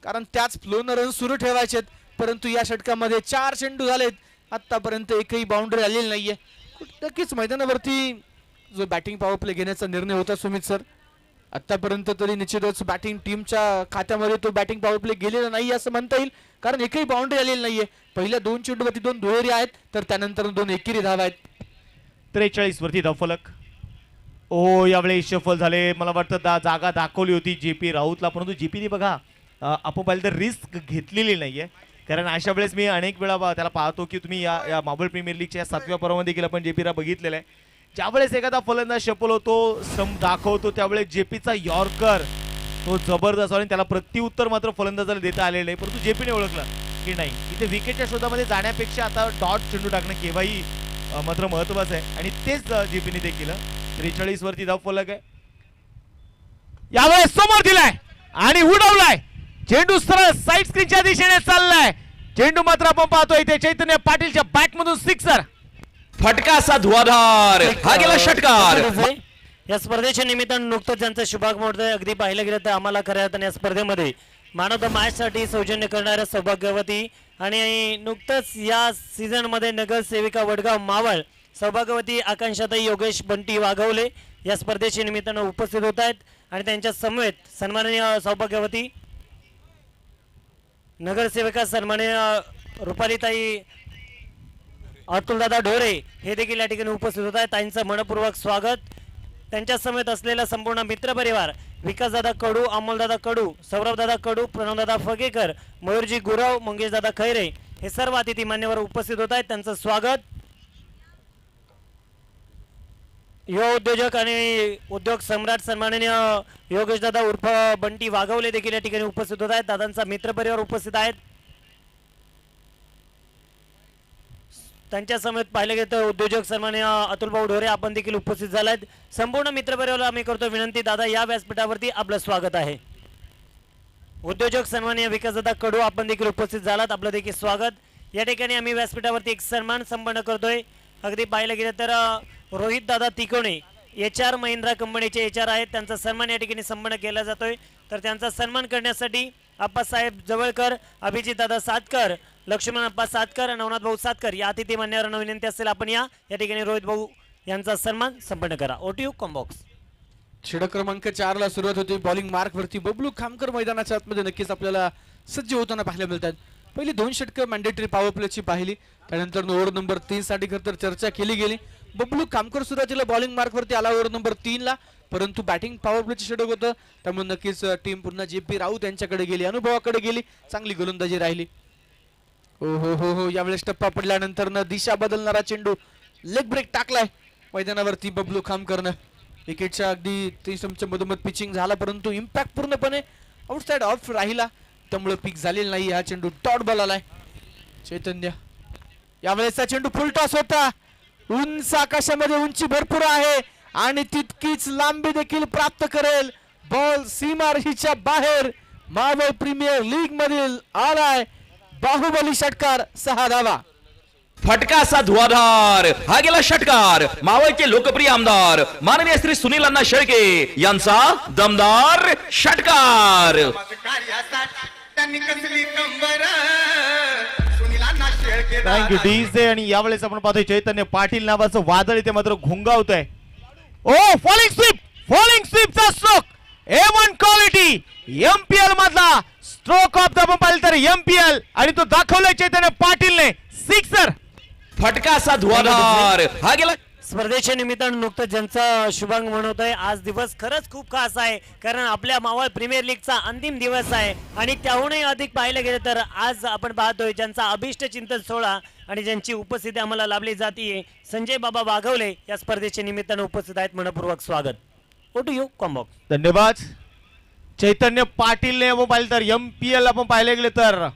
कारण त्याच फ्लोनं रन सुरू ठेवायचे. परंतु या षटकामध्ये 4 चेंडू झालेत, आतापर्यंत एकही बाउंड्री आलेली नाहीये. नक्कीच मैदानावरती जो बॅटिंग पॉवर प्ले घेण्याचा निर्णय होता सुमित सर, आतापर्यंत तरी निश्चितच बॅटिंग टीमच्या खात्यामध्ये तो बॅटिंग पॉवर प्ले गेलेला नाही असं म्हणता येईल, कारण एकही बाउंड्री आलेली नाहीये. पहिल्या 2 चेंडूवरती 2 दुहेरी आहेत तर त्यानंतर 2 एकेरी धावा आहेत. 43 वरती धावफलक. ओ यावेळेस शफल झाले, मला वाटतं जागा दाखवली होती JP राऊतला, परंतु JPने बघा आपण पाहिलं तर रिस्क घेतलेली नाहीये. कारण अशा वेळेस मी अनेक वेळा त्याला पाहतो की तुम्ही या मार्बल प्रीमियर लीगच्या 7व्या पर्वामध्ये देखील आपण JPला बघितलेलं आहे. ज्यावेळेस एखादा फलंदाज शफल होतो, सम दाखवतो, त्यावेळेस JPचा यॉर्कर तो जबरदस्त आणि त्याला प्रत्युत्तर मात्र फलंदाजाला देता आलेलं नाही. परंतु JPने ओळखलं की नाही, इथे विकेटच्या शोधामध्ये जाण्यापेक्षा आता डॉट चेंडू टाकणं केव्हाही मात्र महत्वाचं आहे आणि तेच JPने ते केलं. 43 वरती धावफलक आहे. यावेळेस समोर दिलाय आणि उडवलाय चेंडू, सरळ साईड स्क्रीनच्या दिशेने चाललाय. चेंडू मात्र आपण पाहतोय इथे चैतन्य पाटीलच्या बॅट मधून सिक्सर. फटका असा धुवाधार, हा गेला षटकार. या स्पर्धेच्या निमित्तानं नुकतंच ज्यांचा शुभागमन होतोय, अगदी पाहिलं गेलं तर आम्हाला खऱ्या अर्थाने या स्पर्धेमध्ये मॅन ऑफ द मॅच साठी सौजन्य करणाऱ्या सौभाग्यवती आणि नुकतंच या सीझन मध्ये नगरसेविका वडगाव मावळ सौभाग्यवती आकांक्षाताई योगेश बंटी वाघवले या स्पर्धेच्या निमित्तानं उपस्थित होत आहेत. आणि त्यांच्या समवेत सन्माननीय सौभाग्यवती नगरसेविका सन्माननीय रुपालीताई अतुलदादा ढोरे हे देखील या ठिकाणी उपस्थित होत आहेत. त्यांचं मनपूर्वक स्वागत. त्यांच्या समेत असलेला संपूर्ण मित्रपरिवार विकासदादा कडू, अमोलदादा कडू, सौरभदादा कडू, प्रणवदादा फगेकर, मयूरजी गुरव, मंगेशदादा खैरे हे सर्व अतिथी मान्यवर उपस्थित होत आहेत. त्यांचं स्वागत. युवा उद्योजक आणि उद्योग सम्राट सन्माननीय योगेशदादा उर्फ बंटी वाघवले देखील या ठिकाणी उपस्थित होत आहेत. दादांचा मित्रपरिवार उपस्थित आहेत. त्यांच्या समेत पाहिले गेले तर उद्योजक सन्माननीय अतुलभाऊ ढोरे आपण देखील उपस्थित झालात. संपूर्ण मित्रपरिवाराला आम्ही करतो विनंती, दादा या व्यासपीठावरती आपलं स्वागत आहे. उद्योजक सन्माननीय विकासदादा कडू आपण देखील उपस्थित झालात, आपलं देखील स्वागत. या ठिकाणी आम्ही व्यासपीठावरती एक सन्मान संपन्न करतोय. अगदी पाहिलं गेलं तर रोहित दादा तिकोणे HR महिंद्रा कंपनीचे HR आहेत, त्यांचा सन्मान या ठिकाणी संपन्न केला जातोय. तर त्यांचा सन्मान करण्यासाठी आप्पासाहेब जवळकर, अभिजित दादा सातकर, लक्ष्मण अप्पा सातकर, नवनाथ भाऊ सातकर या अतिथी मान्यवरांना विनंती असेल आपण या ठिकाणी रोहित भाऊ यांचा सन्मान संपन्न करा. ओटीयू कॉम्बॉक्स. षटक क्रमांक 4 ला सुरुवात होती. बॉलिंग मार्क वरती बबलू खामकर मैदानाच्या आतमध्ये नक्कीच आपल्याला सज्ज होताना पाहायला मिळतात. पहिली 2 षटकं मॅन्डेटरी पॉवर प्लेची पाहिली, त्यानंतर ओव्हर नंबर 3 साठी खरं तर चर्चा केली गेली. बबलू खामकर सुरुवातीला बॉलिंग मार्क वरती आला ओव्हर नंबर 3 ला, परंतु बॅटिंग पॉवर प्लेचे षटक होतं, त्यामुळे नक्कीच टीम पुन्हा JP राऊत यांच्याकडे गेली, अनुभवाकडे गेली, चांगली गोलंदाजी राहिली. हो हो हो हो यावेळेस टप्पा पडल्यानंतर दिशा बदलणारा चेंडू लेग ब्रेक टाकलाय मैदानावरती बबलू खामकरनं. विकेटच्या अगदी 30 मधोमध पिचिंग झाला, परंतु इम्पॅक्ट पूर्णपणे आउटसाइड ऑफ राहिला, त्यामुळे पिक झालेला नाही. हा चेंडू डॉट बॉल आलाय. चैतन्य यावेळेसचा चेंडू फुल टॉस होता. उंच आकाशामध्ये उंची भरपूर आहे आणि तितकीच लांबी देखील प्राप्त करेल. बॉल सीमारेषेच्या बाहेर मावळ प्रीमियर लीग मधील आलाय बाहुबली षटकार. 6 धावा. फटका असा धुवाधार. हा गेला षटकार. मावळचे लोकप्रिय आमदार माननीय श्री सुनील अण्णा शेळके यांचा दमदार षटकार. कार्यासाठी त्यांनी कसली कंबर सुनीलांना शेळके थँक्यू डीजे. आणि यावेळेस आपण पाहतोय चैतन्य पाटील नावाचं वादळ इथे मात्र घोंगावत आहे. ओ फॉलिंग स्वीपचा स्ट्रोक A1 क्वालिटी MPL मधला स्ट्रोक ऑफ द आपण पाहिलं तर MPL आणि तो दाखवलाय चैतन्य पाटीलने. सिक्सर. फटका असा धुवाधार. हा गेला स्पर्धेच्या निमित्तानं नुकतंच ज्यांचा शुभांग म्हणत आहे, आज दिवस खरंच खूप खास आहे, कारण आपल्या मावळ प्रीमियर लीगचा अंतिम दिवस आहे. आणि त्याहूनही अधिक पाहिलं गेलं तर आज आपण पाहतोय ज्यांचा अभिष्ट चिंतन सोहळा आणि ज्यांची उपस्थिती आम्हाला लाभली जाते, संजय बाबा वाघवले या स्पर्धेच्या निमित्तानं उपस्थित आहेत. मनपूर्वक स्वागत. ओटीयू कॉम्बॉक्स. धन्यवाद. चैतन्य पाटीलने आपण पाहिलं तर MPL आपण पाहिले गेले तर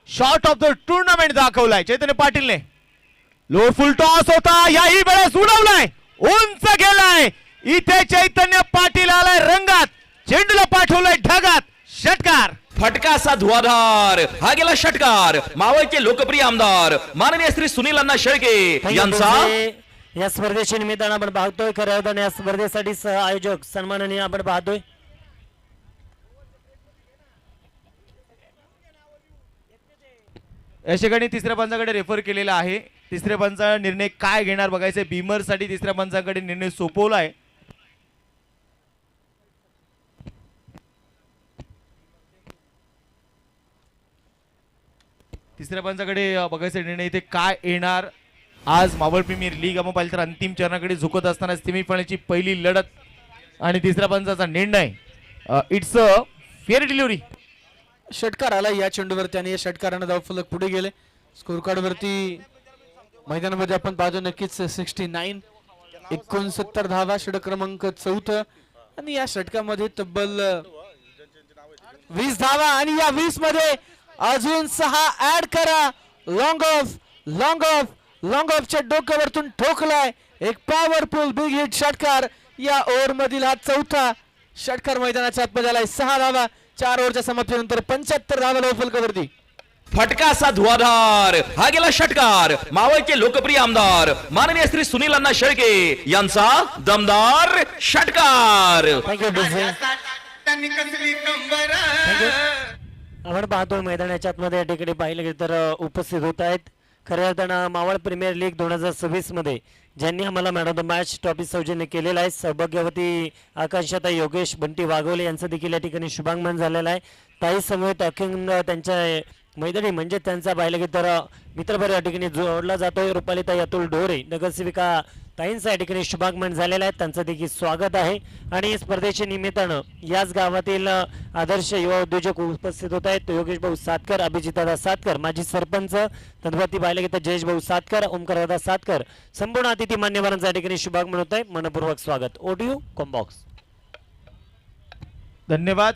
शॉर्ट ऑफ द टुर्नामेंट दाखवलाय चैतन्य पाटीलने. लो फुल टॉस होता, याही वेळेस उडवलाय, उंच गेलाय. इथे चैतन्य पाटील आलाय रंगात, चेंडूला पाठवलाय ढगात. षटकार. फटका असा धुवाधार. हा गेला षटकार. मावळचे लोकप्रिय आमदार माननीय श्री सुनील अण्णा शेळके यांचा. या स्पर्धेच्या निमित्तानं आपण पाहतोय खऱ्या अर्थाने या स्पर्धेसाठी सह आयोजक सन्माननीय आपण पाहतोय या ठिकाणी तिसऱ्या पंचाकडे रेफर केलेला आहे. तिसऱ्या पंचा निर्णय काय घेणार बघायचं. बीमर साठी तिसऱ्या पंचाकडे निर्णय सोपवलाय. तिसऱ्या पंचाकडे बघायचा निर्णय इथे काय येणार. आज मावळ प्रीमियर लीग आपण पाहिलं तर अंतिम चरणाकडे झुकत असताना सेमीफायनलची पहिली लढत आणि तिसऱ्या पंचाचा निर्णय. It's a fair delivery. षटकार आला या चेंडूवरती आणि या षटकारानं धावफलक पुढे गेले. स्कोर कार्ड वरती मैदानामध्ये आपण पाहतो नक्कीच 69 धावा. षटक क्रमांक 4 आणि या षटकामध्ये तब्बल 20 धावा आणि या 20 मध्ये अजून 6 ऍड करा. लॉंग ऑफच्या डोक्यावरतून ठोकलाय एक पॉवरफुल बिग हिट षटकार. या ओव्हर मधील हा 4था षटकार मैदानाच्या आतमध्ये आलाय. 6 धावा. 4 ओव्हरच्या समाप्तीनंतर 75 धावा धावफलकावरती. फटका असा धुवाधार. हा गेला षटकार. मावळचे लोकप्रिय आमदार माननीय श्री सुनील अण्णा शेळके यांचा दमदार षटकार. त्यांनी कसली कंबर. आपण पाहतोय मैदानाच्या आतमध्ये या ठिकाणी पाहिलं गेलं तर उपस्थित होत आहेत खऱ्या अर्थानं मावळ प्रीमियर लीग 2026 मध्ये ज्यांनी आम्हाला man of the match trophy सौजन्य केलेला आहे. सौभाग्यवती आकांक्षाता योगेश बंटी वाघवले यांचं देखील या ठिकाणी शुभागमन झालेलं आहे. ताई समवेत अखंड त्यांच्या मैदानी म्हणजे त्यांचा पाहिलं गेलं तर मित्रभर या ठिकाणी जोडला जातोय. रुपालीताई अतुल ढोरे नगरसेविका ताईंचं या ठिकाणी शुभागमन झालेलं आहे, त्यांचं देखील स्वागत आहे. आणि स्पर्धेच्या निमित्तानं याच गावातील आदर्श युवा उद्योजक उपस्थित होत आहेत. योगेश भाऊ सातकर, अभिजितदादा सातकर, माजी सरपंच तद्वती पाहिलं गेलं तर जयेश भाऊ सातकर, ओमकारदादा सातकर, संपूर्ण अतिथी मान्यवरांचं या ठिकाणी शुभागमन होत आहे. मनपूर्वक स्वागत. Audio combox. धन्यवाद.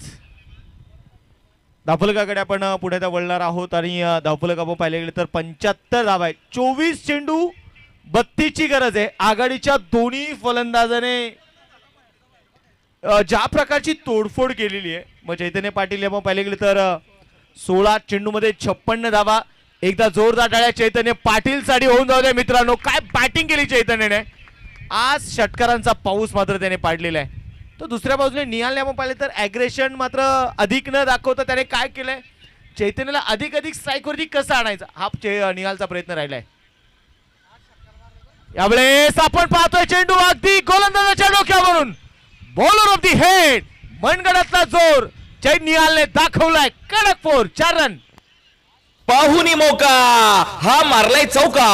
धावफलकाकडे आपण पुढे वळणार आहोत आणि धावफलक आपण पाहिले गेले तर 75 धावा आहेत. 24 चेंडू 32 ची गरज आहे. आघाडीच्या दोन्ही फलंदाजाने ज्या प्रकारची तोडफोड केलेली आहे. मग चैतन्य पाटील आपण पाहिले गेले तर 16 चेंडू मध्ये 56 धावा. एकदा जोरदार टाळ्या चैतन्य पाटील साठी होऊन जाऊ द्या मित्रांनो. काय बॅटिंग केली चैतन्यने. आज षटकारांचा पाऊस मात्र त्याने पाडलेला आहे. तो दुसऱ्या बाजूने निहालने आपण पाहिले तर ॲग्रेशन मात्र अधिक न दाखवता त्याने काय केलंय चैतन्यला अधिक स्ट्राईक वरती कसं आणायचं हा निहालचा प्रयत्न राहिलाय. यावेळेस आपण पाहतोय चेंडू अगदी गोलंदाजाच्या डोक्यावरून बॉलर ऑफ दी हेड मनगडातला जोर निहालने दाखवलाय. कडक 4 4 रन. पाहुनी मौका हा मारलाय चौका.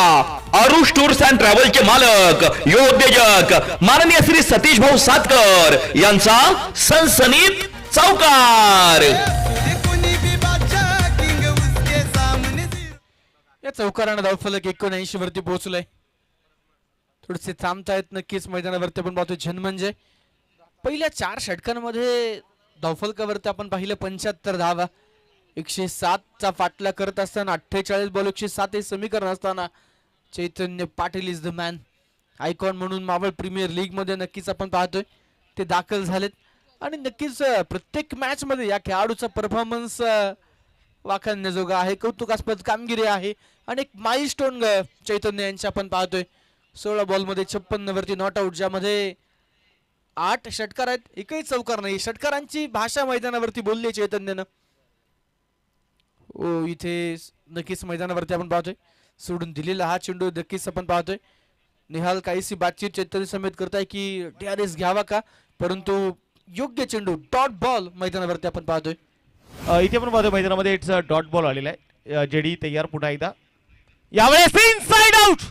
अरुष टूर्स अँड ट्रॅव्हलचे मालक योद्योजक माननीय श्री सतीश भाऊ सातकर यांचा सनसनीत चौकार. या चौकारानं धावफलक 79 वरती पोहोचलंय. थोडेसे थांबतायत नक्कीच मैदानावरती आपण पाहतोय झन म्हणजे पहिल्या 4 षटकांमध्ये धावफलकावरती आपण पाहिलं 75 धावा. 107चा फाटला करत असताना 48 बॉल 107 हे समीकरण असताना Chaitanya Patil is the man. Icon म्हणून मावळ प्रीमियर लीग मध्ये नक्कीच आपण पाहतोय ते दाखल झालेत आणि नक्कीच प्रत्येक मॅच मध्ये या खेळाडूचा परफॉर्मन्स वाखाणण्याजोगा आहे. कौतुकास्पद कामगिरी आहे आणि एक माइलस्टोन चैतन्य यांची आपण पाहतोय. 16 बॉल मध्ये 56 वरती नॉट आउट, ज्यामध्ये 8 षटकार आहेत, एकही चौकार नाही. षटकारांची भाषा मैदानावरती बोलली चैतन्यनं. ओ इथे नक्कीच मैदानावरती आपण पाहतोय सोडून दिलेला हा चेंडू नक्कीच आपण पाहतोय. निहाल काहीशी बातचीत चैतन्य समेत करताय की DRS घ्यावा का, परंतु योग्य चेंडू डॉट बॉल मैदानावरती आपण पाहतोय. इथे पण पाहतोय मैदानामध्ये इट्स डॉट बॉल आलेला आहे. जेडी तयार पुन्हा एकदा. यावेळेस इनसाइड आउट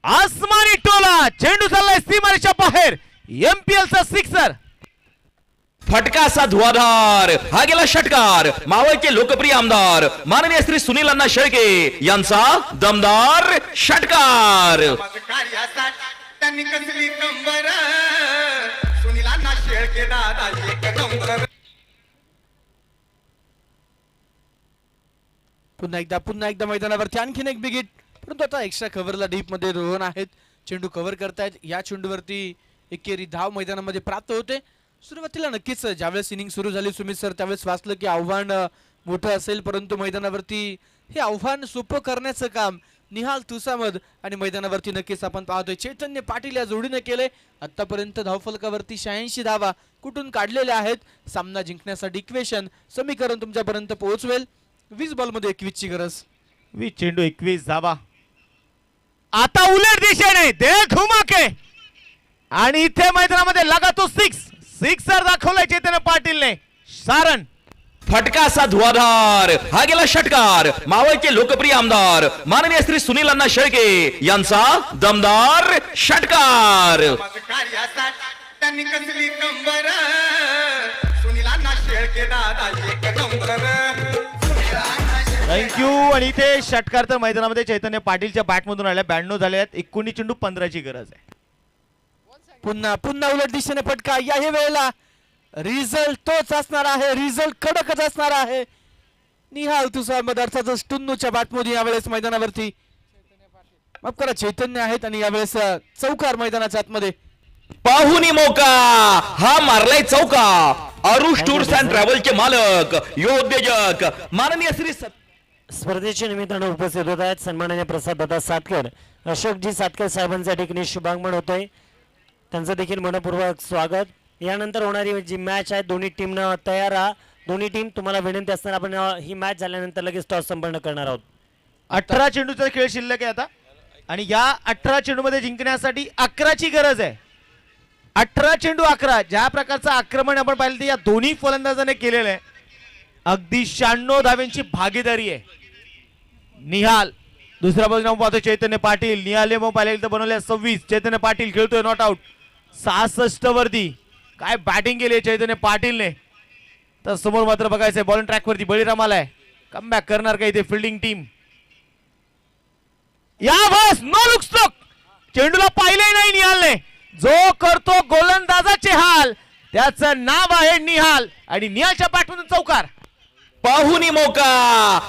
आसमानी टोला चेंडू चाललाय सीमारेषा बाहेर. MPL चा सिक्सर. फटका असा धुवाधार हा गेला षटकार. मावळचे लोकप्रिय आमदार माननीय श्री सुनील अण्णा शेळके यांचा दमदार षटकार. कार्यासाठी त्यांनी कसली कंबर सुनीलांना शेळके दादा एक नंबर. पुन्हा एकदा मैदानावरती आणखीन एक बिग हिट, परंतु आता एक्स्ट्रा कव्हरला डीप मध्ये रोहन आहेत. चेंडू कव्हर करतायत. या चेंडूवरती एकेरी धाव मैदानामध्ये प्राप्त होते. सुरुवातीला नक्कीच ज्यावेळेस इनिंग सुरू झाली सुमित सर त्यावेळेस वाचलं की आव्हान मोठं असेल, परंतु मैदानावरती हे आव्हान सोपं करण्याचं काम निहाल तुसामद आणि मैदानावरती नक्कीच आपण पाहतोय चैतन्य पाटील या जोडीने केले. आतापर्यंत धावफलकावरती 86 धावा कुठून काढलेल्या आहेत. सामना जिंकण्यासाठी इक्वेशन समीकरण तुमच्यापर्यंत पोहोचवेल. 20 बॉल मध्ये 21 ची गरज. 20 चेंडू 21 धावा. आता उलट दिशेने दे घुमाके आणि इथे मैदानामध्ये लगातो सिक्सर दाखवलाय चैतन्य पाटीलने. सारण. फटका असा धुवाधार हा गेला षटकार. मावळचे लोकप्रिय आमदार माननीय श्री सुनील अण्णा शेळके यांचा दमदार षटकार. कार्यासाठी त्यांनी कसली कंबर सुनीलांना शेळके दादा एक नंबर. थँक्यू. आणि इथे षटकार तर मैदानामध्ये चैतन्य पाटीलच्या बॅटमधून आल्या. 92 झाले आहेत. 19 चेंडू 15 ची गरज आहे. पुन्हा उलट दिशेने फटका. याही वेळेला रिझल्ट तोच असणार आहे. रिझल्ट कडकच असणार आहे. निहाल तुसामद अर्थातच टुन्नूच्या बॅटमध्ये यावेळेस मैदानावरती माफ करा चैतन्य आहेत आणि यावेळेस चौकार मैदानाच्या आतमध्ये. पाहुनी मौका हा मारलाय चौका. अरुष टूर्स अँड ट्रॅव्हलचे मालक योद्योजक माननीय श्री स्पर्धेच्या निमित्तानं उपस्थित होत आहेत सन्माननीय प्रसाद दादा सातकर, अशोकजी सातकर साहेबांच्या ठिकाणी शुभागमन होतोय. त्यांचं देखील मनपूर्वक स्वागत. यानंतर होणारी जी मॅच आहे दोन्ही टीमनं तयार राहा. दोन्ही टीम तुम्हाला विनंती असताना आपण ही मॅच झाल्यानंतर लगेच टॉस संपन्न करणार आहोत. 18 चेंडूचा खेळ शिल्लक आहे आता आणि या 18 चेंडूमध्ये जिंकण्यासाठी 11 ची गरज आहे. 18 चेंडू 11. ज्या प्रकारचं आक्रमण आपण पाहिलं ते या दोन्ही फलंदाजाने केलेलं आहे. अगदी 96 धाव्यांची भागीदारी आहे. निहाल दुसऱ्या बाजूने पाहतोय चैतन्य पाटील. निहालने मग पाहिलं तर बनवल्या 26. चैतन्य पाटील खेळतोय नॉट आउट 66 वरती. काय बॅटिंग केली आहे चैतन्य पाटीलने. तर समोर मात्र बघायचंय बॉलिंग ट्रॅक वरती बळीराम आलाय. कमबॅक करणार का इथे फिल्डिंग टीम. या बस नो लुक स्ट्रोक. चेंडूला पाहिलंय नाही निहालने. जो करतो गोलंदाजाचे हाल त्याचं नाव आहे निहाल आणि निहालच्या बॅटमधून चौकार. पाहुनी मौका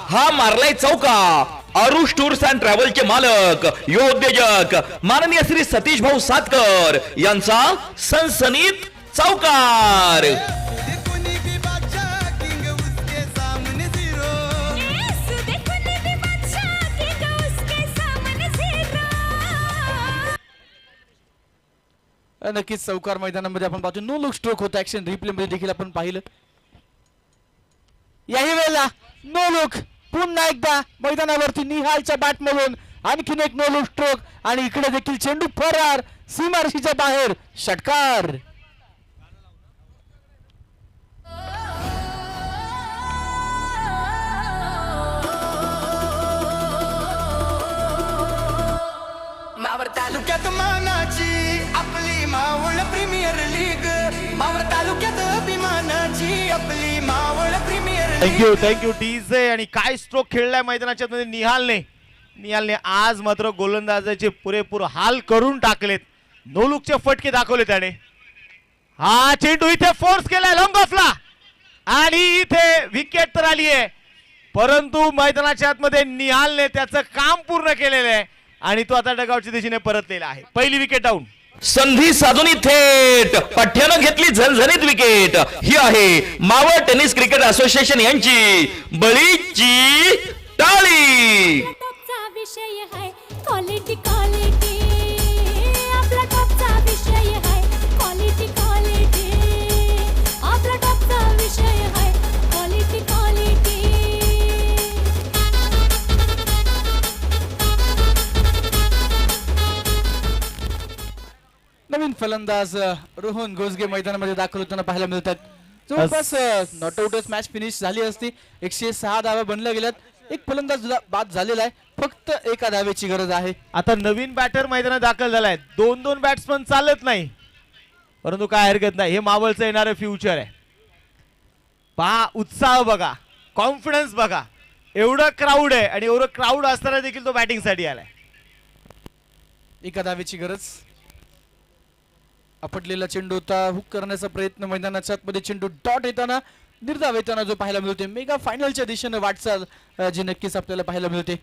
हा मारलाय चौका. अरुष टूर्स अँड ट्रॅव्हलचे मालक योद्योजक माननीय श्री सतीश भाऊ सातकर यांचा सनसनीत चौकार. नक्कीच चौकार मैदानामध्ये आपण पाहतो. नो लुक स्ट्रोक होता. ऍक्शन रिप्ले मध्ये देखील आपण पाहिलं. याही वेळेला नो लुक पुन्हा एकदा मैदानावरती निहालच्या बॅट मधून आणखीन एक नो लुक स्ट्रोक आणि इकडे देखील चेंडू फरार सीमारेषेच्या बाहेर षटकार. मावळ तालुक्यात मानाची आपली मावळ प्रीमियर लीग, मावळ तालुक्यात अभिमानाची आपली Maval premier league. Thank you DJ. आणि काय स्ट्रोक खेळलाय मैदानाच्या मध्ये निहालने आज मात्र गोलंदाजाचे पुरेपूर हाल करून टाकलेत. नोलुकचे फटके दाखवले त्याने. हा चेंडू इथे फोर्स केलाय लॉंग ऑफला आणि इथे विकेट तर आली आहे, परंतु मैदानाच्या आतमध्ये निहालने त्याचं काम पूर्ण केलेलं आहे आणि तो आता डगआउटच्या दिशेने परतलेला आहे. पहिली विकेट डाऊन. संधी साधून थेट पठ्ठ्यानं घेतली झणझणीत विकेट. ही आहे मावळ टेनिस क्रिकेट असोसिएशन यांची बळीची टाळी. टॉपचा विषय है क्वालिटी क्वालिटी, आपला टॉपचा विषय है क्वालिटी क्वालिटी, आपला टॉपचा विषय है क्वालिटी क्वालिटी. नवीन फलंदाज रोहन घोसगे मैदानामध्ये दाखल होताना पाहायला मिळतात. जवळपास नॉट आउटच मॅच फिनिश झाली असती. 106 धावा बनल्या गेल्यात. एक फलंदाज बाद झालेला आहे. फक्त एका धावेची गरज आहे. आता नवीन बॅटर मैदानात दाखल झालाय. 2-2 बॅट्समन चालत नाही, परंतु काय हरकत नाही. हे मावळचं येणारं फ्युचर आहे. पहा उत्साह बघा, कॉन्फिडन्स बघा. एवढं क्राऊड आहे आणि एवढं क्राऊड असताना देखील तो बॅटिंग साठी आलाय. एका धावेची गरज. आपटलेला चेंडू होता. हुक करण्याचा प्रयत्न मैदानाच्या आतमध्ये चेंडू डॉट येताना निर्धाव येताना जो पाहायला मिळते. मेगा फायनलच्या दिशेने वाटचाल जी नक्कीच आपल्याला पाहायला मिळते.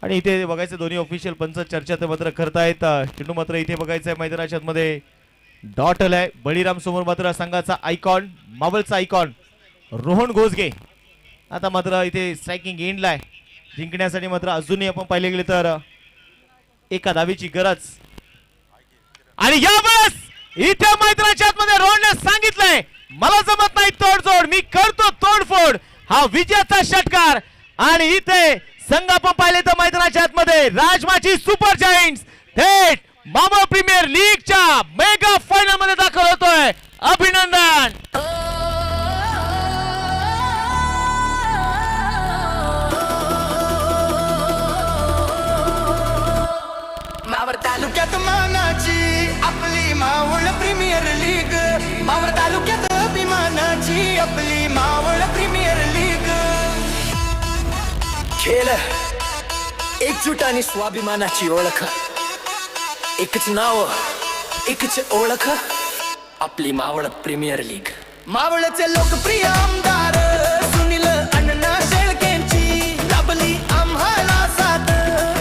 आणि इथे बघायचं दोन्ही ऑफिशियल पंच चर्चा ते मात्र करतायत. चेंडू मात्र इथे बघायचं आहे मैदानाच्या आतमध्ये डॉट आलाय. बळीराम समोर मात्र संघाचा आयकॉन, मावळचा आयकॉन रोहन घोसगे आता मात्र इथे स्ट्रायकिंग एंडला आहे. जिंकण्यासाठी मात्र अजूनही आपण पाहिले गेले तर एका धावेची गरज. आणि यावेळेस इथे मैदानाच्या आतमध्ये रोहनने सांगितलंय मला जमत नाही तोडजोड, मी करतो तोडफोड. हा विजयाचा षटकार. आणि इथे संघ आपण पाहिले तर मैदानाच्या आतमध्ये राजमाची सुपर जायंट्स थेट मावळ प्रीमियर लीगच्या मेगा फायनल मध्ये दाखल होतोय. अभिनंदन. मावळ तालुक्यात मानाची आपली मावळ प्रीमियर लीग, मावळ तालुक्यात अभिमानाची आपली मावळ प्रीमियर लीग. खेळ एकजूट आणि स्वाभिमानाची ओळख, एकच नाव एकच ओळख आपली मावळ प्रीमियर लीग. मावळचे लोकप्रिय आमदार सुनील अण्णा शेळकेंची लाभली आम्हाला साथ.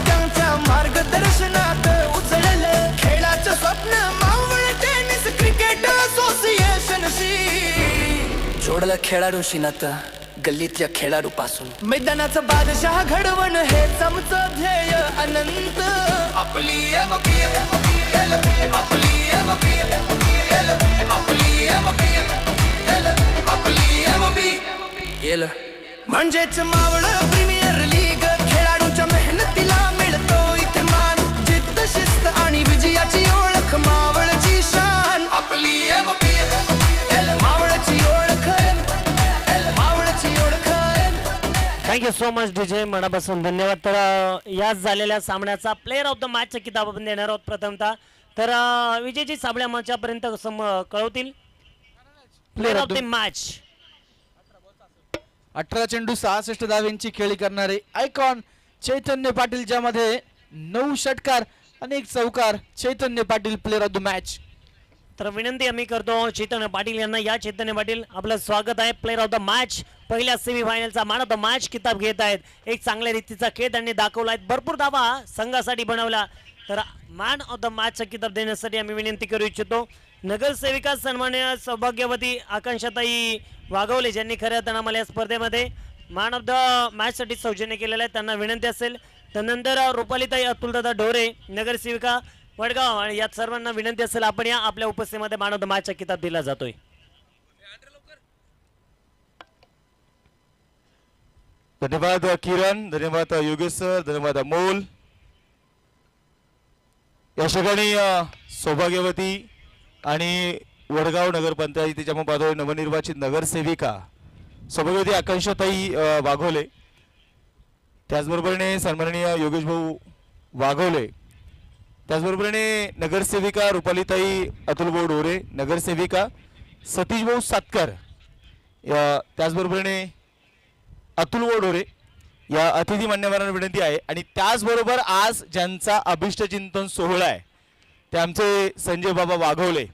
त्यांच्या मार्गदर्शनात उचललं खेळाचं स्वप्न मावळ टेनिस क्रिकेट असोसिएशनशी. जोडलं खेळाडूशी नातं गल्लीतल्या खेळाडूपासून. मैदानाचं बादशाह घडवण हे आमचं ध्येय अनंत. आपली म्हणजेच मावळ प्रीमियर लीग. खेळाडूच्या मेहनतीला मिळतो इथे मान, जिद्द शिस्त आणि विजयाची ओळख मावळची शान. आपली मावळची ओळख, मावळची ओळख. थँक्यू सो मच डीजे, मनापासून धन्यवाद. तर याच झालेल्या सामन्याचा प्लेअर ऑफ द मॅचचा किताब आपण देणार आहोत प्रथमतः. तर Vijayji साबळ्या मंचापर्यंत कळवतील player of the match. 18 चेंडू 66 धावेंची खेळी करणारे आयकॉन चैतन्य पाटील, ज्यामध्ये 9 षटकार आणि 1 चौकार. Chaitanya Patil player of the match. तर विनंती आम्ही करतो चैतन्य पाटील यांना. या चैतन्य पाटील आपलं स्वागत आहे. प्लेअर ऑफ द मॅच, पहिल्या सेमीफायनलचा मॅन ऑफ द मॅच किताब घेत आहेत. एक चांगल्या रीतीचा खेळ त्यांनी दाखवला आहे. भरपूर धावा संघासाठी बनवला. तर मॅन ऑफ द मॅचचा किताब देण्यासाठी आम्ही विनंती करू इच्छितो नगरसेविका सन्माननीय सौभाग्यवती आकांक्षाताई वाघवले, ज्यांनी खऱ्या अर्थानं आम्हाला या स्पर्धेमध्ये मॅन ऑफ द मॅचसाठी सौजन्य केलेलं आहे. त्यांना विनंती असेल. त्यानंतर रुपालीताई अतुलदादा ढोरे नगरसेविका वडगाव, आणि यात सर्वांना विनंती असेल आपण या आपल्या उपस्थितीमध्ये मॅन ऑफ द मॅचचा किताब दिला जातोय. धन्यवाद किरण, धन्यवाद योगेश सर, धन्यवाद अमोल. या ठिकाणी सौभाग्यवती आणि वडगाव नगरपंचायतीच्या पातळीवर नवनिर्वाचित नगरसेविका सौभाग्यवती आकांक्षाताई वाघोले, त्याचबरोबरीने सन्माननीय योगेश भाऊ वाघोले, त्याचबरोबरीने नगरसेविका रुपालीताई अतुलभाऊ डोरे, नगरसेविका सतीश भाऊ सातकर, त्याचबरोबरीने अतुलभाऊ डोरे या अतिथी मान्यवरांना विनंती आहे. आणि त्याचबरोबर आज ज्यांचा अभिष्ट चिंतन सोहळा आहे ते आमचे संजय बाबा वाघोले